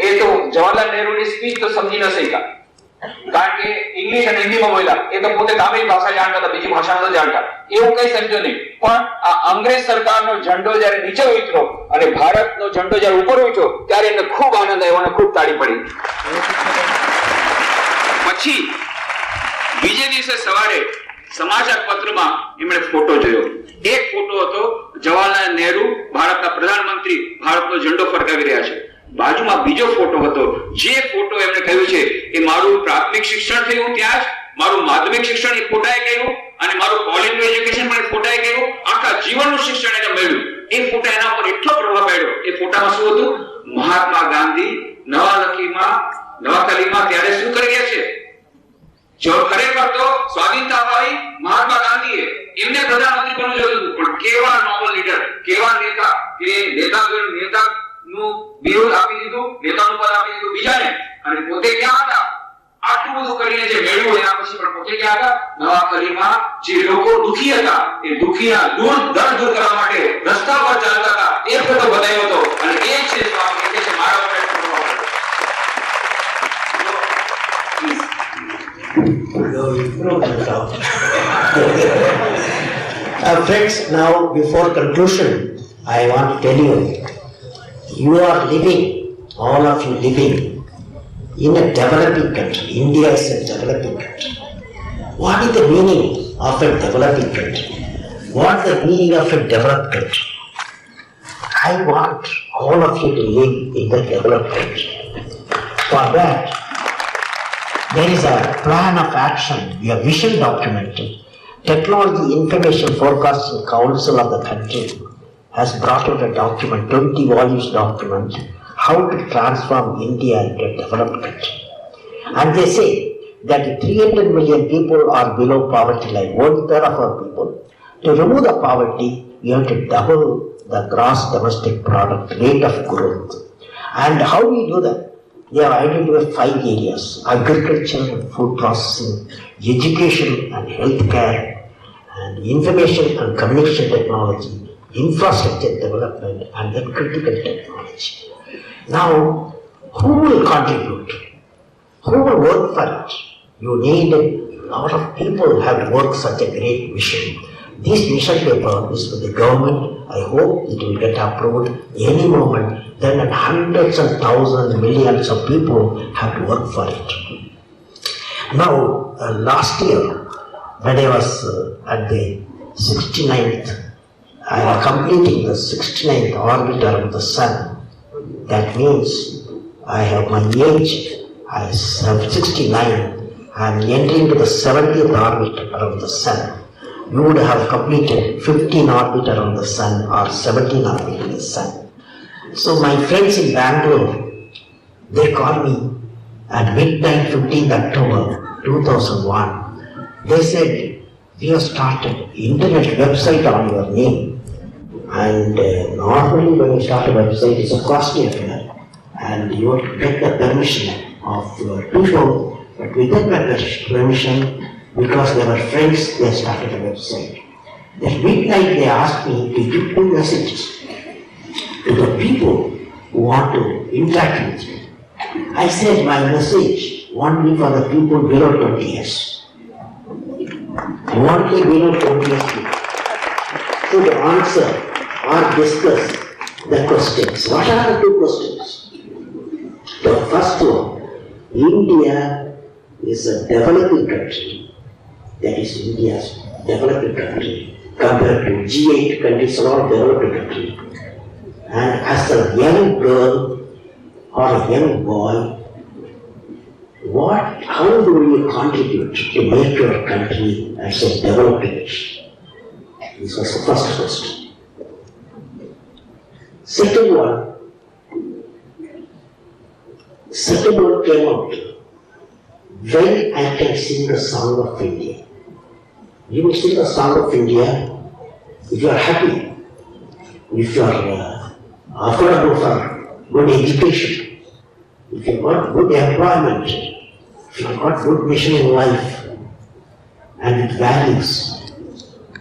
એ તો જવાહરલાલ નહેરુની સ્પીચ તો સમજી ન શક્યા કારણ કે ઇંગ્લિશ અને હિન્દીમાં બોલ્યા એ તો પોતે તામિલ ભાષા જાણતા હતા બીજી ભાષા ન જાણતા એવું કઈ સમજો નહીં પણ આ અંગ્રેજ સરકારનો ઝંડો જ્યારે નીચે ઉતર્યો અને ભારતનો ઝંડો જ્યારે ઉપર ઉઠ્યો ત્યારે એમને ખૂબ આનંદ આવ્યો અને ખૂબ તાળી પડી પછી બીજે દિવસે સવારે સમાચાર પત્રમાં એમણે ફોટો જોયો એક ફોટો હતો જવાહરલાલ નહેરુ ભારતના પ્રધાનમંત્રી ભારતનો ઝંડો ફરકાવી રહ્યા છે બાજુમાં બીજો ફોટો હતો જે ફોટો એમણે કહ્યું છે એ મારું પ્રાથમિક શિક્ષણ થયું ત્યાં જ મારું માધ્યમિક શિક્ષણ એ ફોટાએ કર્યું અને મારું કોલેજનું એજ્યુકેશન પણ ફોટાએ કર્યું આખા જીવનનું શિક્ષણ એને મળ્યું એ ફોટા એના પર એટલો પ્રભાવ પાડ્યો એ ફોટામાં શું હતું મહાત્મા ગાંધી નવાકલીમાં ત્યારે શું કરી રહ્યા છે જો ખરેખર તો સ્વાધીનતા અપાવી મહાત્મા ગાંધીએ એમને પ્રધાનમંત્રી બનવું જોઈતું હતું પણ કેવા નોબલ લીડર કેવા નેતા કે નેતાનું વિરોધ આપી દીધું નેતાનું પદ આપી દીધું બીજાને અને પોતે ક્યાં હતા આટલું બધું કરીને જે મેળવ્યું એના પછી પણ પોતે ક્યાં હતા નવાકલીમાં જે લોકો દુખી હતા એ દુખીના દર્દ દૂર કરવા માટે રસ્તા પર ચાલતા હતા એ ફોટો બનાવ્યો હતો અને એ છે સ્વામી કે છે મારા ઉપર Friends, now before conclusion, I want to tell you, you are living, all of you living, in a developing country. India is a developing country. What is the meaning of a developing country? What is the meaning of a developed country? I want all of you to live in the developed country. For that, there is a plan of action, a vision document. Technology Information Forecasting Council of the country has brought out a document, 20 volumes document, how to transform India into a developed country. And they say that 300 million people are below poverty line, 1/3 of our people. To remove the poverty, you have to double the gross domestic product rate of growth. And how do you do that? They have identified 5 areas: agriculture and food processing, education and healthcare, and information and communication technology, infrastructure development, and then critical technology. Now, who will contribute? Who will work for it? You need a lot of people who have worked such a great vision. This mission paper is with the government. I hope it will get approved any moment. Then hundreds and thousands, millions of people have to work for it. Now, last year, when I was at the 69th, I am completing the 69th orbit around the sun. That means I have my age, I am 69, I am entering to the 70th orbit around the sun. You would have completed 15 orbit around the sun or 17 orbit in the sun. So my friends in Bangalore, they called me at midnight 15th October 2001. They said, we have started internet website on your name. And normally when you start a website, it's a costly affair. And you have to get the permission of your people. But without that permission, because they were friends, they started a website. At midnight they asked me to give 2 messages to the people who want to interact with me. I said my message only for the people below 20 years. Only below 20 years people. So to answer or discuss the questions. What are the 2 questions? The first one, India is a developing country. That is India's developing country compared to G8 countries, all developing country. And as a young girl or a young boy, how do you contribute to make your country as a developed country? This was the first question. Second one came out. When I can sing the song of India. You will sing the song of India if you are happy, if you are affordable for good education, if you got good employment, if you got good mission in life, and with values,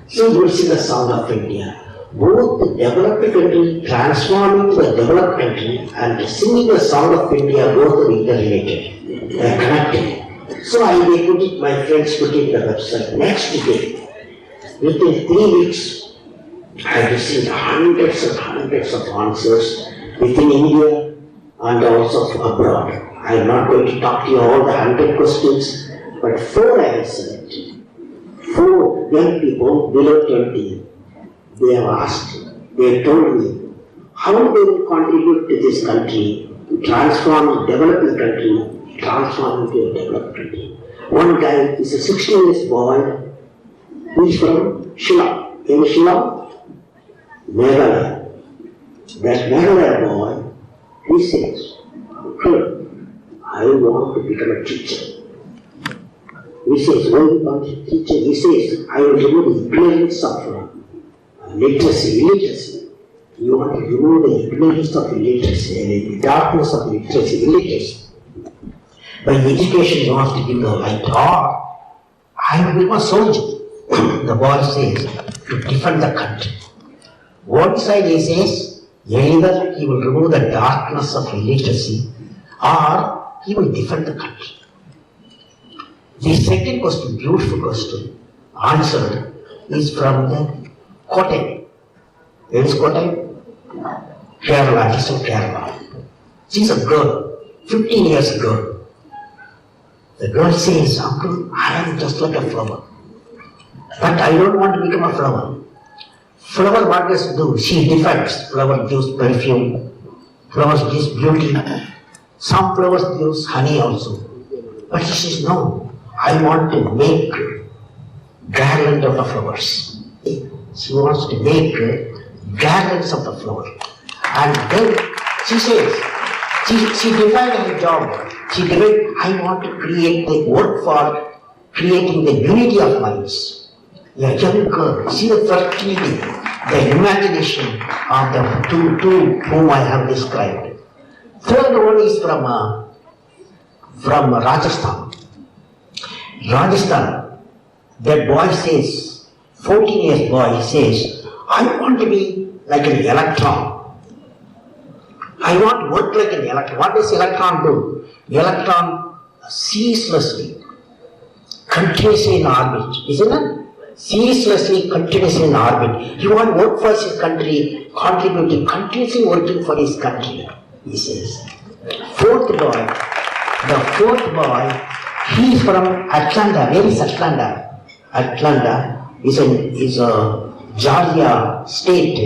so you will see the sound of India. Both the developed country transforming the developed country and singing the sound of India, both are interrelated. They are connected. So I put it, my friends put it in the website. Next day, within 3 weeks, I received hundreds and hundreds of answers within India and also abroad. I am not going to talk to you all the 100 questions, but 4 I have selected. 4 young people below 20. They have asked, they have told me how they will contribute to this country to transform a developing country, transform into a developed country. One guy is a 16-year-old boy, he is from Shillong. In Shillong, Meghalaya. That Meghalaya boy, he says, "Hey, I want to become a teacher." He says, "Why you want to teacher?" He says, "I will remove the ignorance of illiteracy. You want to remove the ignorance of illiteracy, the darkness of illiteracy. By education, you want to give the light. Or, I will become a soldier." The boy says, "to defend the country." One side he says, either he will remove the darkness of illiteracy, or he will defend the country. The second question, beautiful question, answered is from the Kottayam. Where is Kottayam? Kerala, this is Kerala. She's a girl, 15 years girl. The girl says, "Uncle, I am just like a flower. But I don't want to become a flower." Flower, what does it do? She defends. Flower gives perfume. Flowers gives beauty. Some flowers gives honey also. But she says, "No, I want to make garland of the flowers." She wants to make garlands of the flower. And then she says, she defined her job. She defined, "I want to create the work for creating the unity of minds." A young girl, see the fertility, the imagination of the two whom I have described. Third one is from Rajasthan. Rajasthan, that boy says, 14 years boy says, "I want to be like an electron. I want to work like an electron." What does electron do? Electron ceaselessly, continuously in orbit, isn't it? Ceaselessly, continuously in orbit. He want to work for his country, contributing, continuously working for his country, he says. Fourth boy, he is from Atlanta. Where is Atlanta? Atlanta is a Georgia state,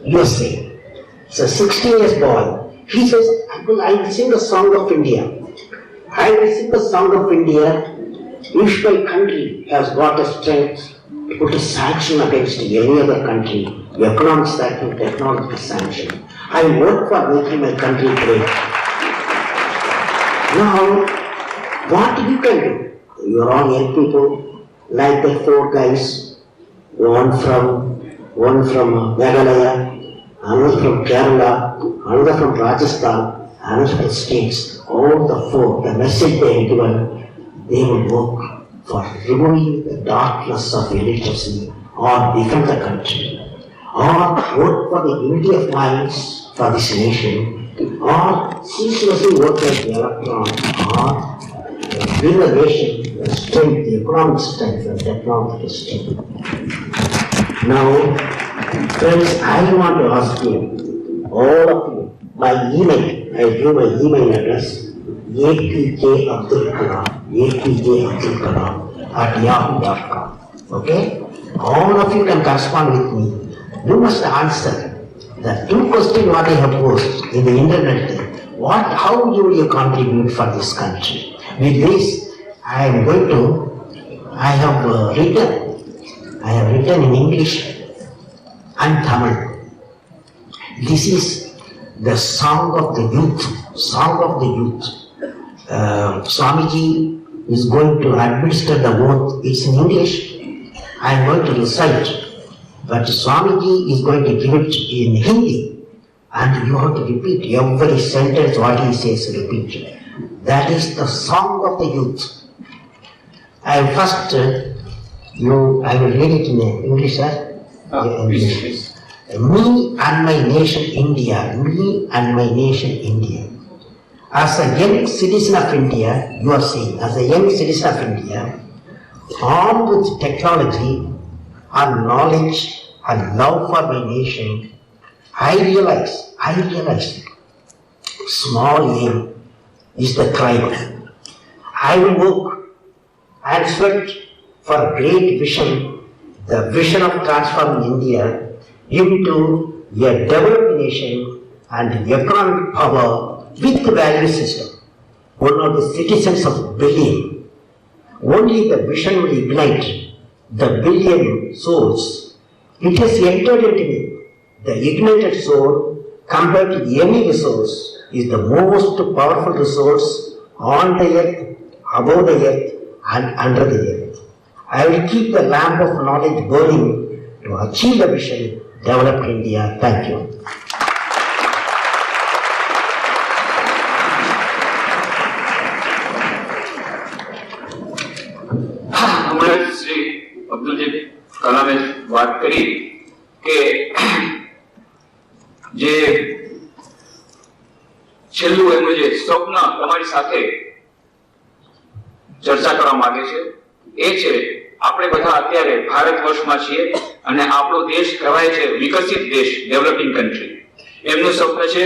USA. It's a 16 years boy. He says, "Uncle, I will sing the song of India. I will sing the song of India if my country has got a strength to put a sanction against any other country, economic sanction, technological sanction. I work for making my country great." Now, what you can do? You are all young people, like the 4 guys, one from Meghalaya, another from Kerala, another from Rajasthan, another from the states. All the 4, the message they have given, they will work for removing the darkness of illiteracy, or defend the country, or work for the unity of minds for this nation, or ceaselessly work as the electron, or bring the nation the strength, the economic strength, the technological strength. Now, friends, I want to ask you, all of you, by email, I give my email address, apjabdulkalam@yahoo.com. Okay? All of you can correspond with me. You must answer the 2 questions what I have posed in the internet. How you will contribute for this country? With this, I have written in English and Tamil. This is the song of the youth. Swamiji is going to administer the oath. It's in English. I am going to recite, but Swamiji is going to give it in Hindi. and you have to repeat every sentence what he says, repeat. That is the song of the youth. I will read it in English, sir. Please, please. Me and my nation India, me and my nation India. As a young citizen of India, you are saying, as a young citizen of India, armed with technology and knowledge and love for my nation, I realize, small aim is the crime. I will work and sweat for great vision, the vision of transforming India into a developed nation and economic power with the value system. One of the citizens of billion. Only the vision will ignite the billion souls. It has entered into me. The ignited soul, compared to any resource, is the most powerful resource on the earth, above the earth, and under the earth. I will keep the lamp of knowledge burning to achieve the vision, develop India. Thank you. હમણાં શ્રી અબ્દુલજી કલામે વાત કરી કે જે છેલ્લું એમનું જે સ્વપ્ન તમારી સાથે ચર્ચા કરવા માંગે છે એ છે આપણે બધા અત્યારે ભારત વર્ષમાં છીએ અને આપણો દેશ કહેવાય છે વિકસિત દેશ, ડેવલપિંગ કન્ટ્રી. એમનું સ્વપ્ન છે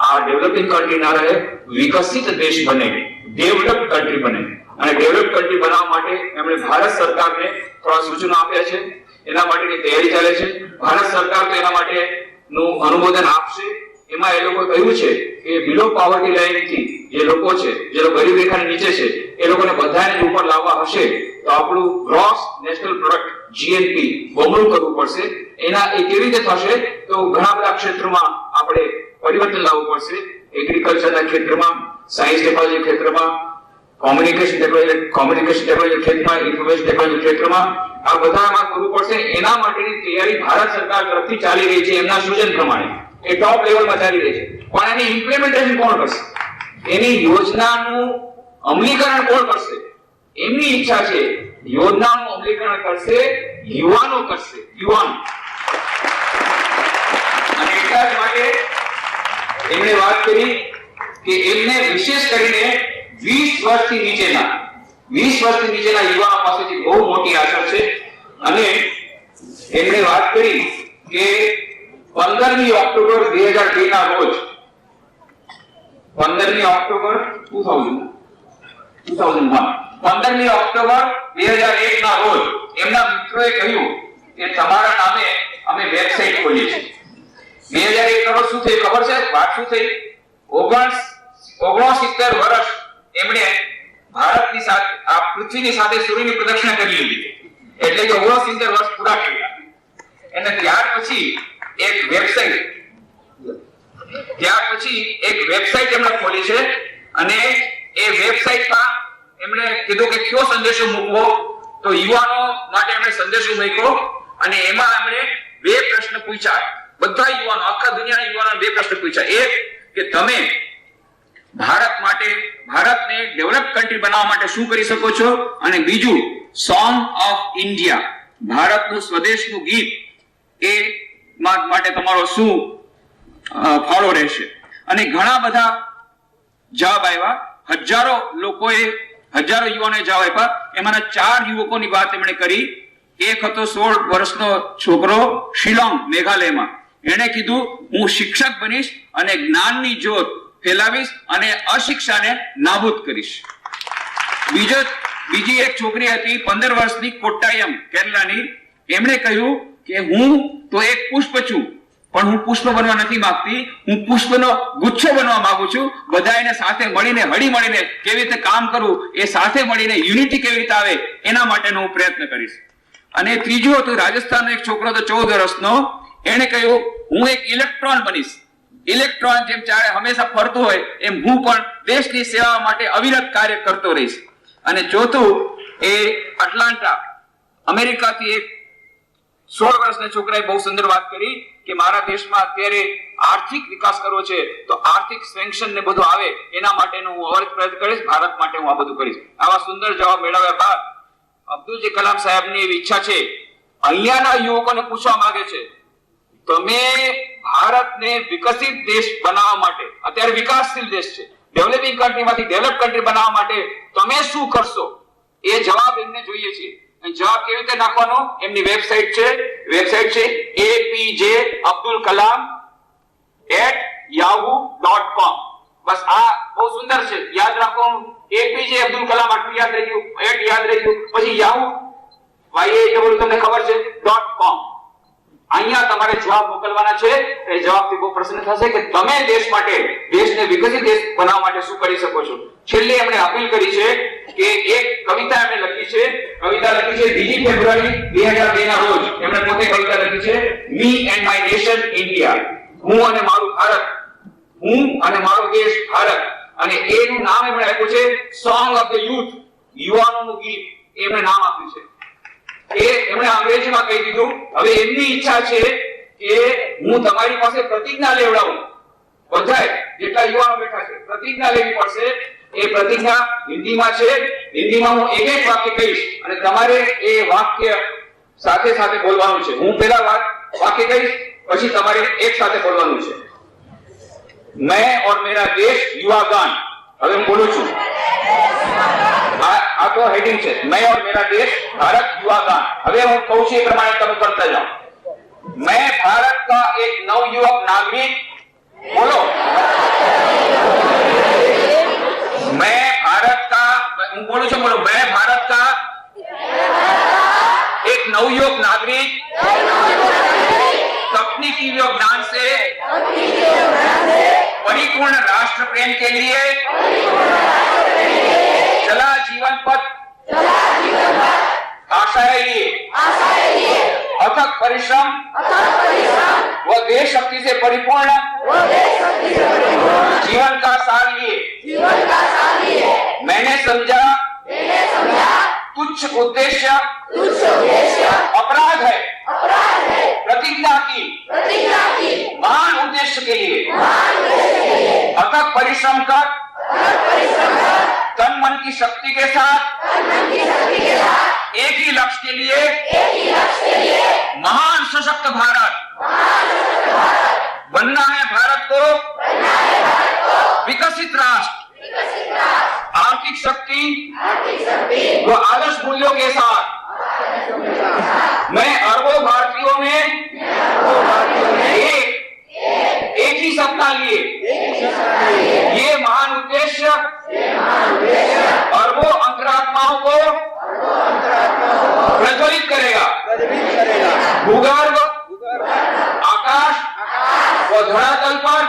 આ ડેવલપિંગ કન્ટ્રી ના રહે, વિકસિત દેશ બને, ડેવલપ કન્ટ્રી બને. અને ડેવલપ કન્ટ્રી બનાવવા માટે એમણે ભારત સરકારને થોડા સૂચનો આપ્યા છે. એના માટેની તૈયારી ચાલે છે. ભારત સરકાર તો એના માટેનું અનુમોદન આપશે. એમાં એ લોકો કહ્યું છે કે બિલો પોવર્ટી લાઇનથી જે લોકો છે, જે લોકો ગરીબ રેખાની નીચે છે, એ લોકોને બધાને ઉપર લાવવા હશે તો આપણું ગ્રોસ નેશનલ પ્રોડક્ટ જીએનપી બમણું કરવું પડશે. એના એ કેવી રીતે થશે તો ઘણા બધા ક્ષેત્રોમાં આપણે પરિવર્તન લાવવું પડશે. એગ્રીકલ્ચરના ક્ષેત્રમાં, સાયન્સ ટેકનોલોજી ક્ષેત્રમાં, કોમ્યુનિકેશન ટેકનોલોજી ક્ષેત્રમાં, ઇન્ફોર્મેશન ટેકનોલોજી ક્ષેત્રમાં આ બધામાં કરવું પડશે. એના માટેની તૈયારી ભારત સરકાર તરફથી ચાલી રહી છે એમના સૂચન પ્રમાણે. એ ટોપ લેવલમાં ચાલી રહી છે. પણ એની ઇમ્પ્લિમેન્ટેશન કોણ કરશે? એની યોજનાનું અમલીકરણ કોણ કરશે? એમની ઈચ્છા છે યોજનાનું અમલીકરણ કરશે યુવાનો કરશે, યુવાનો. અને એટલા જ માટે એમણે વાત કરી કે એમને વિશેષ કરીને 20 વર્ષથી નીચેના યુવાનો પાસેથી બહુ મોટી આશા છે. અને એમણે વાત કરી કે 15મી ઓક્ટોબર 2002 ના રોજ 15મી ઓક્ટોબર 15મી ઓક્ટોબર 2001 ના રોજ એમના મિત્રોએ કહ્યું કે તમારા નામે અમે વેબસાઇટ ખોલી છે. 2001 ના રોજ શું થયું ખબર છે? વાત શું થઈ? 69 વર્ષ એમણે ભારતની સાથે આ પૃથ્વીની સાથે સૂર્યની પ્રદક્ષિણા કરી લીધી. એટલે કે 69 વર્ષ પૂરા કર્યા. અને ત્યાર પછી એક વેબસાઇટ એમણે ખોલી છે. અને એ વેબસાઇટમાં એમણે કીધું કે કયો સંદેશો મૂકવો, તો યુવાનો માટે એમણે સંદેશો મૂક્યો. અને એમાં એમણે બે પ્રશ્ન પૂછ્યા. બધા યુવાનો, આખા દુનિયાના યુવાનોને બે પ્રશ્ન પૂછ્યા. એક કે તમે ભારતને ડેવલપ કન્ટ્રી બનાવવા માટે શું કરી શકો છો? અને બીજું સોંગ ઓફ ઇન્ડિયા, ભારતનું સ્વદેશનું ગીત, એ માટે તમારો શું ફાળો રહેશે? અને ઘણા બધા જવાબ આવ્યા. હજારો યુવાનોએ જવાબ આપ્યા. એમાંના 4 યુવકોની વાત એમણે કરી. એક હતો 16 વર્ષનો છોકરો શિલોંગ, મેઘાલયમાં. એણે કીધું હું શિક્ષક બનીશ અને જ્ઞાનની જ્યોત ફેલાવીશ અને અશિક્ષાને નાબૂદ કરીશ. બીજી એક છોકરી હતી 15 વર્ષની, કોટ્ટાયમ, કેરલાની. એમણે કહ્યું કે હું તો એક પુષ્પ છું, પણ હું પુષ્પ બનવા નથી માંગતી, હું પુષ્પનો ગુચ્છો બનવા માંગુ છું. બધાને સાથે મળીને, હળી મળીને કેવી રીતે કામ કરવું, એ સાથે મળીને યુનિટી કેવી રીતે આવે એના માટેનો હું પ્રયત્ન કરીશ. અને ત્રીજું હતું રાજસ્થાનનો એક છોકરો હતો 14 વર્ષનો. એણે કહ્યું હું એક ઇલેક્ટ્રોન બનીશ. ઇલેક્ટ્રોન જેમ ચારે હંમેશા ફરતો હોય એમ હું પણ દેશની સેવા માટે અવિરત કાર્ય કરતો રહીશ. અને ચોથું એ એટલાન્ટા, અમેરિકાથી એક 16 વર્ષના છોકરાએ બહુ સુંદર વાત કરી કે મારા દેશમાં અત્યારે આર્થિક વિકાસ કરવો છે તો આર્થિક સેન્કશન ને બધું આવે એના માટેનું હું અવર્ત પ્રયત્ન કરીશ, ભારત માટે હું આ બધું કરીશ. આવા સુંદર જવાબ મેળવ્યા બાદ અબ્દુલ કલામ સાહેબની એવી ઈચ્છા છે, અહીંયાના યુવકોને પૂછવા માંગે છે, તમે ભારતને વિકસિત દેશ બનાવવા માટે, અત્યારે વિકાસશીલ દેશ છે, ડેવલપિંગ કન્ટ્રીમાંથી ડેવલપ કન્ટ્રી બનાવવા માટે તમે શું કરશો? એ જવાબ એમને જોઈએ છે. જવાબ કેવી રીતે નાખવાનો? એમની વેબસાઇટ છે apjabdulkalam@yahoo.com. બસ આ બહુ સુંદર છે, યાદ રાખો. એપીજે અબ્દુલ કલામ આટલું યાદ રહી ગયું, યાદ રહી ગયું, પછી yahoo તમને ખબર છે .com. અહીંયા તમારે જવાબ મોકલવાના છે. એ જવાબથી બહુ પ્રશ્ન થશે કે તમે દેશ માટે, દેશને વિકસિત દેશ બનાવવા માટે શું કરી શકો છો. છેલ્લે એમણે અપીલ કરી છે કે એક કવિતા એમણે લખી છે. કવિતા લખી છે 2 ફેબ્રુઆરી 2002 ના રોજ. એમણે પોતે કવિતા લખી છે, me and my nation India. હું અને મારું ભારત, હું અને મારો દેશ ભારત. અને એનું નામ એમણે આપ્યું છે સોંગ ઓફ ધ યુથ, યુવાનોનું ગીત. એમણે નામ આપ્યું છે. એ એમણે અંગ્રેજીમાં કહી દીધું. હવે એમની ઈચ્છા છે કે હું તમારી પાસે પ્રતિજ્ઞા લેવડાવું. બધાય જેટલા યુવાનો બેઠા છે પ્રતિજ્ઞા લેવી પડશે. એ પ્રતિજ્ઞા હિન્દીમાં છે. હિન્દીમાં હું એક વાક્ય કહીશ અને તમારે એ વાક્ય સાથે સાથે બોલવાનું છે. હું પહેલા વાક્ય કહીશ, પછી તમારે એક સાથે બોલવાનું છે. मैं और मेरा देश युवागान. હવે હું બોલું છું. આ તો હેડિંગ છે, मैं और मेरा देश भारत युवागान. હવે હું કહું છું એ પ્રમાણે તમે કરતા જાઓ. मैं भारत का एक नवयुवक नागरिक. बोलो. मैं भारत का, હું બોલું છું, બોલો. मैं भारत का एक नवयुवक नागरिक तकनीकी विज्ञान से परिपूर्ण राष्ट्र प्रेम के लिए चला जीवन पथ, आशाएं लिए, अथक परिश्रम व देशभक्ति से परिपूर्ण जीवन का सार लिए मैंने समझा तुच्छ उद्देश्य अपराध है, प्रतिज्ञा की महान उद्देश्य के लिए अथक परिश्रम कर तन मन की शक्ति के साथ एक ही लक्ष्य के लिए महान सशक्त भारत बनना है. भारत को विकसित राष्ट्र, आर्थिक शक्ति व आदर्श मूल्यों के साथ मैं अरबों भारतीयों में एक ही सपना लिए ये महान उद्देश्य अरबों अंतरात्माओं को प्रज्वलित करेगा. भूगर्भ, आकाश व धरातल पर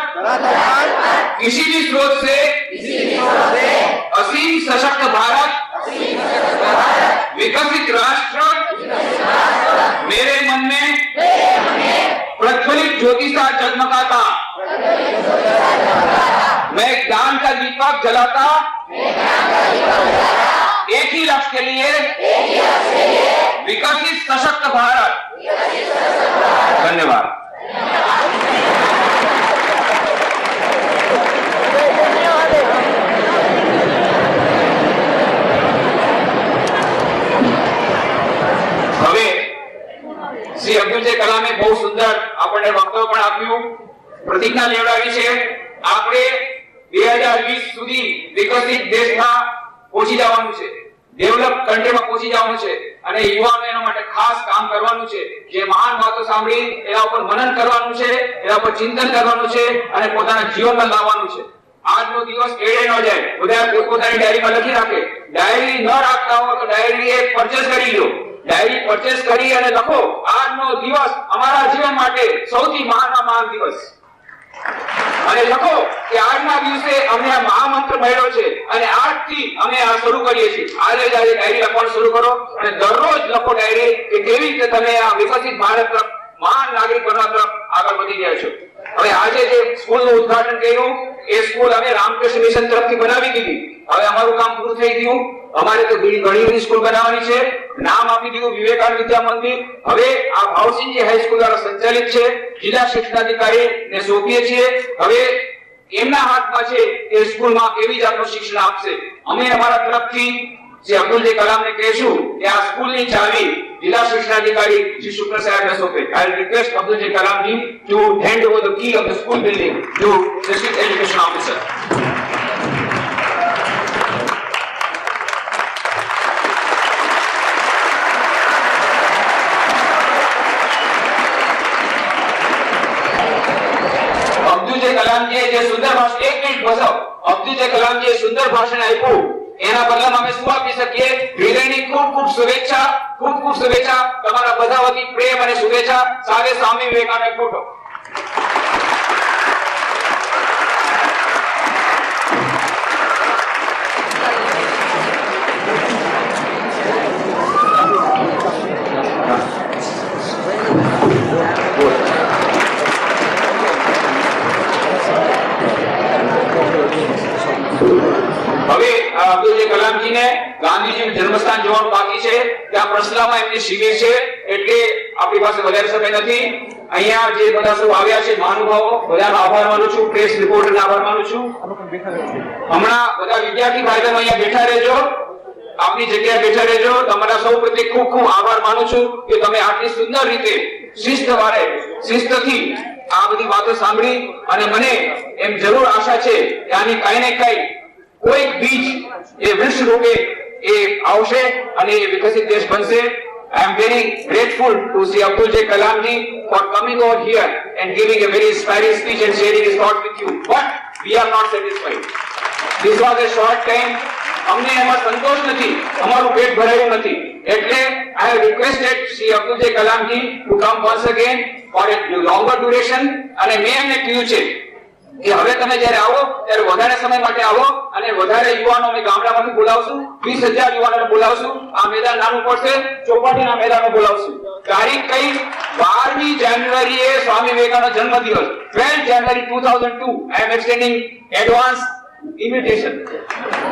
किसी भी स्रोत से असीम सशक्त भारत, विकसित राष्ट्र मेरे मन में प्रज्वलित ज्योति सा जगमगाता. मैं ज्ञान का दीपक जलाता एक ही लक्ष्य के लिए विकसित सशक्त भारत. धन्यवाद. હવે શ્રી અબ્દુલ કલામે બહુ સુંદર આપણને વક્તવ્ય પણ આપ્યું, પ્રતિજ્ઞા લેવડાવી છે. આપણે 2020 સુધી વિકસિત દેશમાં પહોંચી જવાનું છે, ડેવલપ કન્ટ્રીમાં પહોંચી જવાનું છે અને યુવાનો એના માટે ખાસ કામ કરવાનું છે. જે મહાન વાતો સાંભળી એના ઉપર મનન કરવાનું છે, એના પર ચિંતન કરવાનું છે અને પોતાના જીવનમાં લાવવાનું છે. આજનો દિવસ એડે ન જાય. બધા પોતાની ડાયરીમાં લખી રાખે. ડાયરી ન રાખતા હો તો ડાયરી એ પરચેસ કરી લો. ડાયરી પરચેસ કરી અને લખો, આજનો દિવસ અમારા જીવન માટે સૌથી મહાન દિવસ. અને લખો કે આજના દિવસે અમને આ મહામંત્ર મળ્યો છે અને આજથી અમે આ શરૂ કરીએ છીએ. આજે ડાયરી લખવાનું શરૂ કરો અને દરરોજ લખો ડાયરી કે કેવી રીતે તમે આ વિકસિત ભારત તરફ, મહાન નાગરિક બનવા તરફ આગળ વધી રહ્યા છો. હવે આજે જે સ્કૂલનું ઉદ્ઘાટન કર્યું એ સ્કૂલ અમે રામકૃષ્ણ મિશન તરફથી બનાવી દીધી. હવે અમારું કામ પૂરું થઈ ગયું. અમારે તો ઘણી સ્કૂલ બનાવવાની છે. નામ આપી દીધું વિવેકાનંદ વિદ્યા મંદિર. હવે આ ભાવસિંહજી હાઈસ્કૂલ દ્વારા સંચાલિત છે. જિલ્લા શિક્ષણાધિકારીને સોંપીએ છીએ. હવે એમના હાથમાં છે એ સ્કૂલમાં કેવી જાતનું શિક્ષણ આપશે. અમે અમારા તરફથી શ્રી અબ્દુલ કલામને કહેશું કે આ સ્કૂલની ચાવી જિલ્લા શિક્ષણાધિકારી શ્રી શુક્લ સાહેબને સોંપે. I will request Abdul Kalamji to hand over the key of the school building to District Education Officer. કલામજીએ જે સુંદર ભાષણ, એક મિનિટ બસો, અબ્દુલ કલામજીએ સુંદર ભાષણ આપ્યું, એના બદલામાં અમે શું આપી શકીએ? હૃદયની ખૂબ ખૂબ શુભેચ્છા, ખૂબ ખૂબ શુભેચ્છા, તમારા બધા વતી પ્રેમ અને શુભેચ્છા. સાથે સ્વામી વિવેકાનંદ ફોટો. હવે અબ્દુલ કલામજીને ગાંધીજીનું જન્મસ્થાન જવાનું બાકી છે. ત્યાં પ્રસલામાં એમની શિબિર છે, એટલે આપણી પાસે વધારે સમય નથી. અહીંયા જે બધા સૌ આવ્યા છે મહાનુભાવો, બધાનો આભાર માનું છું. પ્રેસ રિપોર્ટરનો આભાર માનું છું. હમણાં બધા વિદ્યાર્થી ભાઈ બહેનો અહીંયા બેઠા રહેજો, આપની જગ્યાએ બેઠા રહેજો. તમારા સૌ પ્રત્યે ખૂબ ખૂબ આભાર માનું છું કે તમે આટલી સુંદર રીતે શિસ્તથી આ બધી વાતો સાંભળી. અને મને એમ જરૂર આશા છે કે આની કઈ ને કઈ કોઈક બીજ એ વૃક્ષ રૂપે એ આવશે અને એ વિકસિત દેશ બનશે. I am very grateful to Sri Abdul Kalamji for coming over here and giving a very inspiring speech and sharing his thoughts with you. But we are not satisfied. This was a short time. અમને એમાં સંતોષ નથી, અમારું પેટ ભરાયું નથી. એટલે I have requested Sri Abdul Kalamji to come once again for a longer duration. અને મેં એમને કહ્યું છે કે હવે તમે જ્યારે આવો ત્યારે વધારે સમય માટે આવો અને વધારે યુવાનો અમે ગામડામાંથી બોલાવશું. 20,000 યુવાનોને બોલાવશું. આ મેદાન નાનું પડશે, ચોપાટીના મેદાનો બોલાવશું. તારીખ કઈ? 12મી જાન્યુઆરીએ સ્વામી વિવેકાનંદ જન્મદિવસ, 12 January 2002. I am extending advance invitation.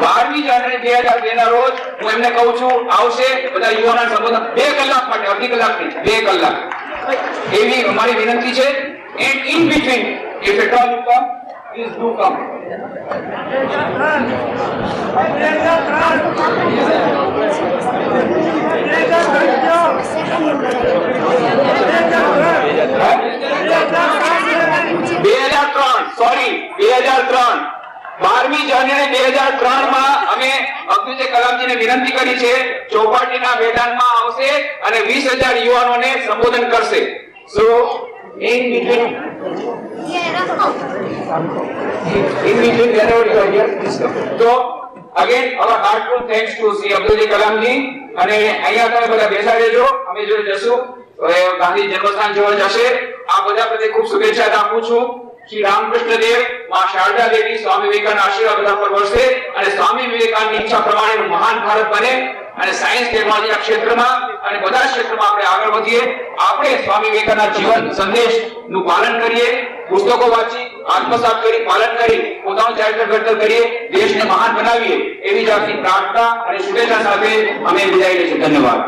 12મી જાન્યુઆરી 2002 ના રોજ હું એમને કહું છું આવશે બધા યુવાનોને સંબોધન 2 કલાક માટે, અડધી કલાક નહીં, 2 કલાક એવી અમારી વિનંતી છે. And in between, if at all you come, please do come. Sorry, 2003. 12મી જાન્યુઆરી 2003 માં અમે અબ્દુલ કલામજીને વિનંતી કરી છે ચોપાટીના મેદાનમાં આવશે અને 20,000 યુવાનોને સંબોધન કરશે. So in between wherever you are here, please come. So again our heartful thanks to Sri Abdul Kalamji. અને અહીંયા તમે બધા બેસા રહેજો, અમે જોડે જશું. ગાંધી જન્મસ્થાન જોવા જશે. આ બધા પ્રત્યે ખૂબ શુભેચ્છા આપું છું. શ્રી રામકૃષ્ણ દેવ, માં શારદા દેવી, સ્વામી વિવેકાનંદ આશીર્વાદ બધા પર વરસે અને સ્વામી વિવેકાનંદની ઈચ્છા પ્રમાણે મહાન ભારત બને અને સાયન્સ ટેકનોલોજીના ક્ષેત્રમાં અને બધા ક્ષેત્રમાં આપણે આગળ વધીએ. આપણે સ્વામી વિવેકાનંદ જીવન સંદેશ નું પાલન કરીએ, પુસ્તકો વાંચી આત્મસાત કરી પાલન કરી પોતાનું ચારિત્ર ઘડતર કરીએ, દેશને મહાન બનાવીએ એવી જાતની પ્રાર્થના અને શુભેચ્છા સાથે અમે વિદાય લઈશું. ધન્યવાદ.